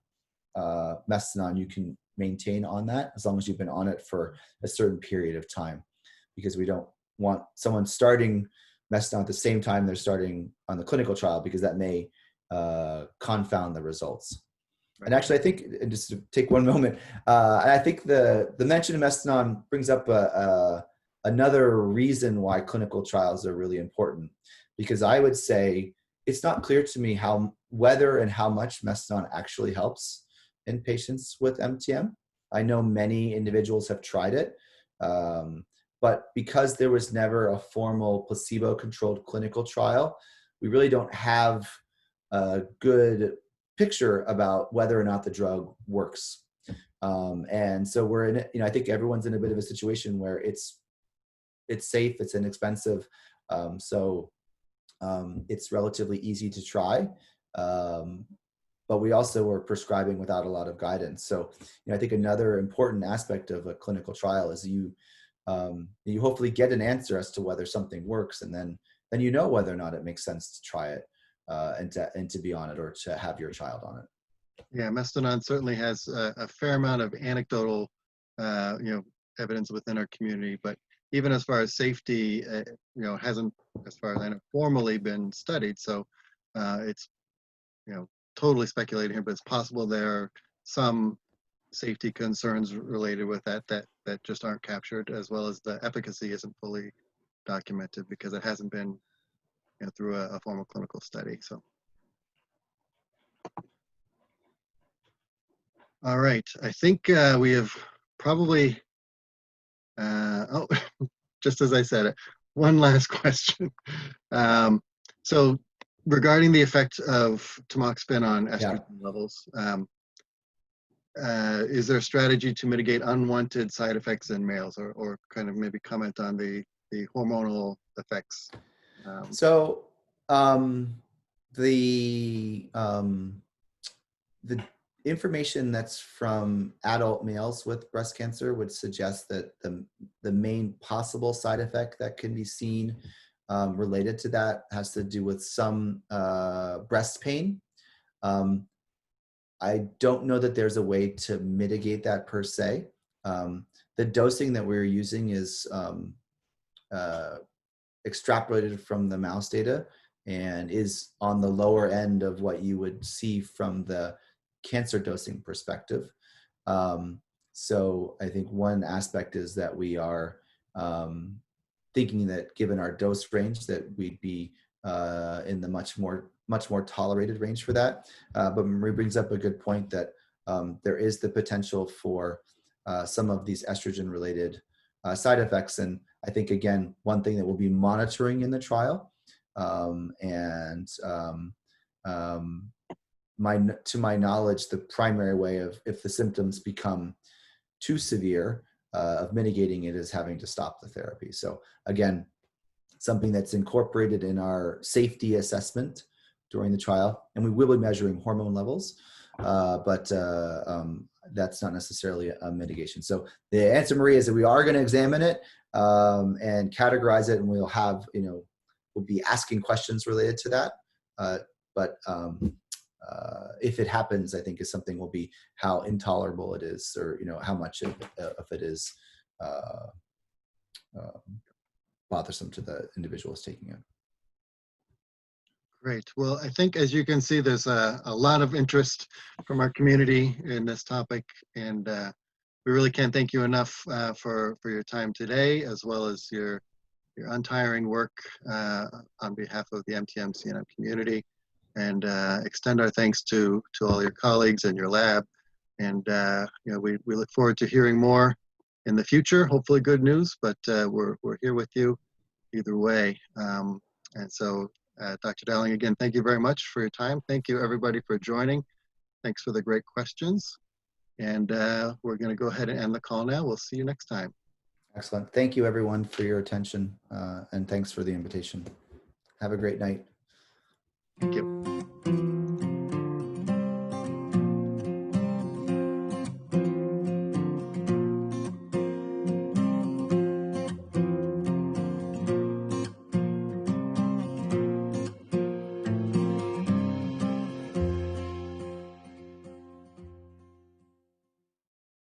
Mestinon, you can maintain on that as long as you've been on it for a certain period of time, because we don't want someone starting methadone at the same time they're starting on the clinical trial, because that may confound the results. Right. And actually, I think, and just to take one moment, I think the mention of methadone brings up another reason why clinical trials are really important, because I would say it's not clear to me whether and how much methadone actually helps in patients with MTM. I know many individuals have tried it, but because there was never a formal placebo-controlled clinical trial, we really don't have a good picture about whether or not the drug works. And so we're in it, I think everyone's in a bit of a situation where it's safe, it's inexpensive. So it's relatively easy to try. But we also are prescribing without a lot of guidance. So, I think another important aspect of a clinical trial is you hopefully get an answer as to whether something works, and then whether or not it makes sense to try it and to be on it, or to have your child on it. Yeah, methadone certainly has a fair amount of anecdotal, evidence within our community, but even as far as safety, hasn't, as far as I know, formally been studied. So it's, totally speculating here, but it's possible there are some safety concerns related with that just aren't captured, as well as the efficacy isn't fully documented because it hasn't been, through a formal clinical study. So. All right, I think we have probably, just as I said it, one last question. So regarding the effect of tamoxifen on estrogen levels, is there a strategy to mitigate unwanted side effects in males, or kind of maybe comment on the hormonal effects? So the information that's from adult males with breast cancer would suggest that the main possible side effect that can be seen related to that has to do with some breast pain. I don't know that there's a way to mitigate that per se. The dosing that we're using is extrapolated from the mouse data and is on the lower end of what you would see from the cancer dosing perspective. So I think one aspect is that we are thinking that given our dose range that we'd be in the much more tolerated range for that. But Marie brings up a good point that there is the potential for some of these estrogen related side effects. And I think, again, one thing that we'll be monitoring in the trial, to my knowledge, the primary way of, if the symptoms become too severe, of mitigating it is having to stop the therapy. So again, something that's incorporated in our safety assessment during the trial, and we will be measuring hormone levels, but that's not necessarily a mitigation. So the answer, Marie, is that we are going to examine it and categorize it, and we'll have, we'll be asking questions related to that. But if it happens, I think is something will be how intolerable it is, or how much of it is bothersome to the individuals taking it. Great. Well, I think, as you can see, there's a lot of interest from our community in this topic, and we really can't thank you enough for your time today, as well as your untiring work on behalf of the MTM-CNM community, and extend our thanks to all your colleagues and your lab. And we look forward to hearing more in the future. Hopefully, good news, but we're here with you either way. And so. Dr. Dowling, again, thank you very much for your time. Thank you, everybody, for joining. Thanks for the great questions. And we're going to go ahead and end the call now. We'll see you next time. Excellent. Thank you, everyone, for your attention, and thanks for the invitation. Have a great night. Thank you.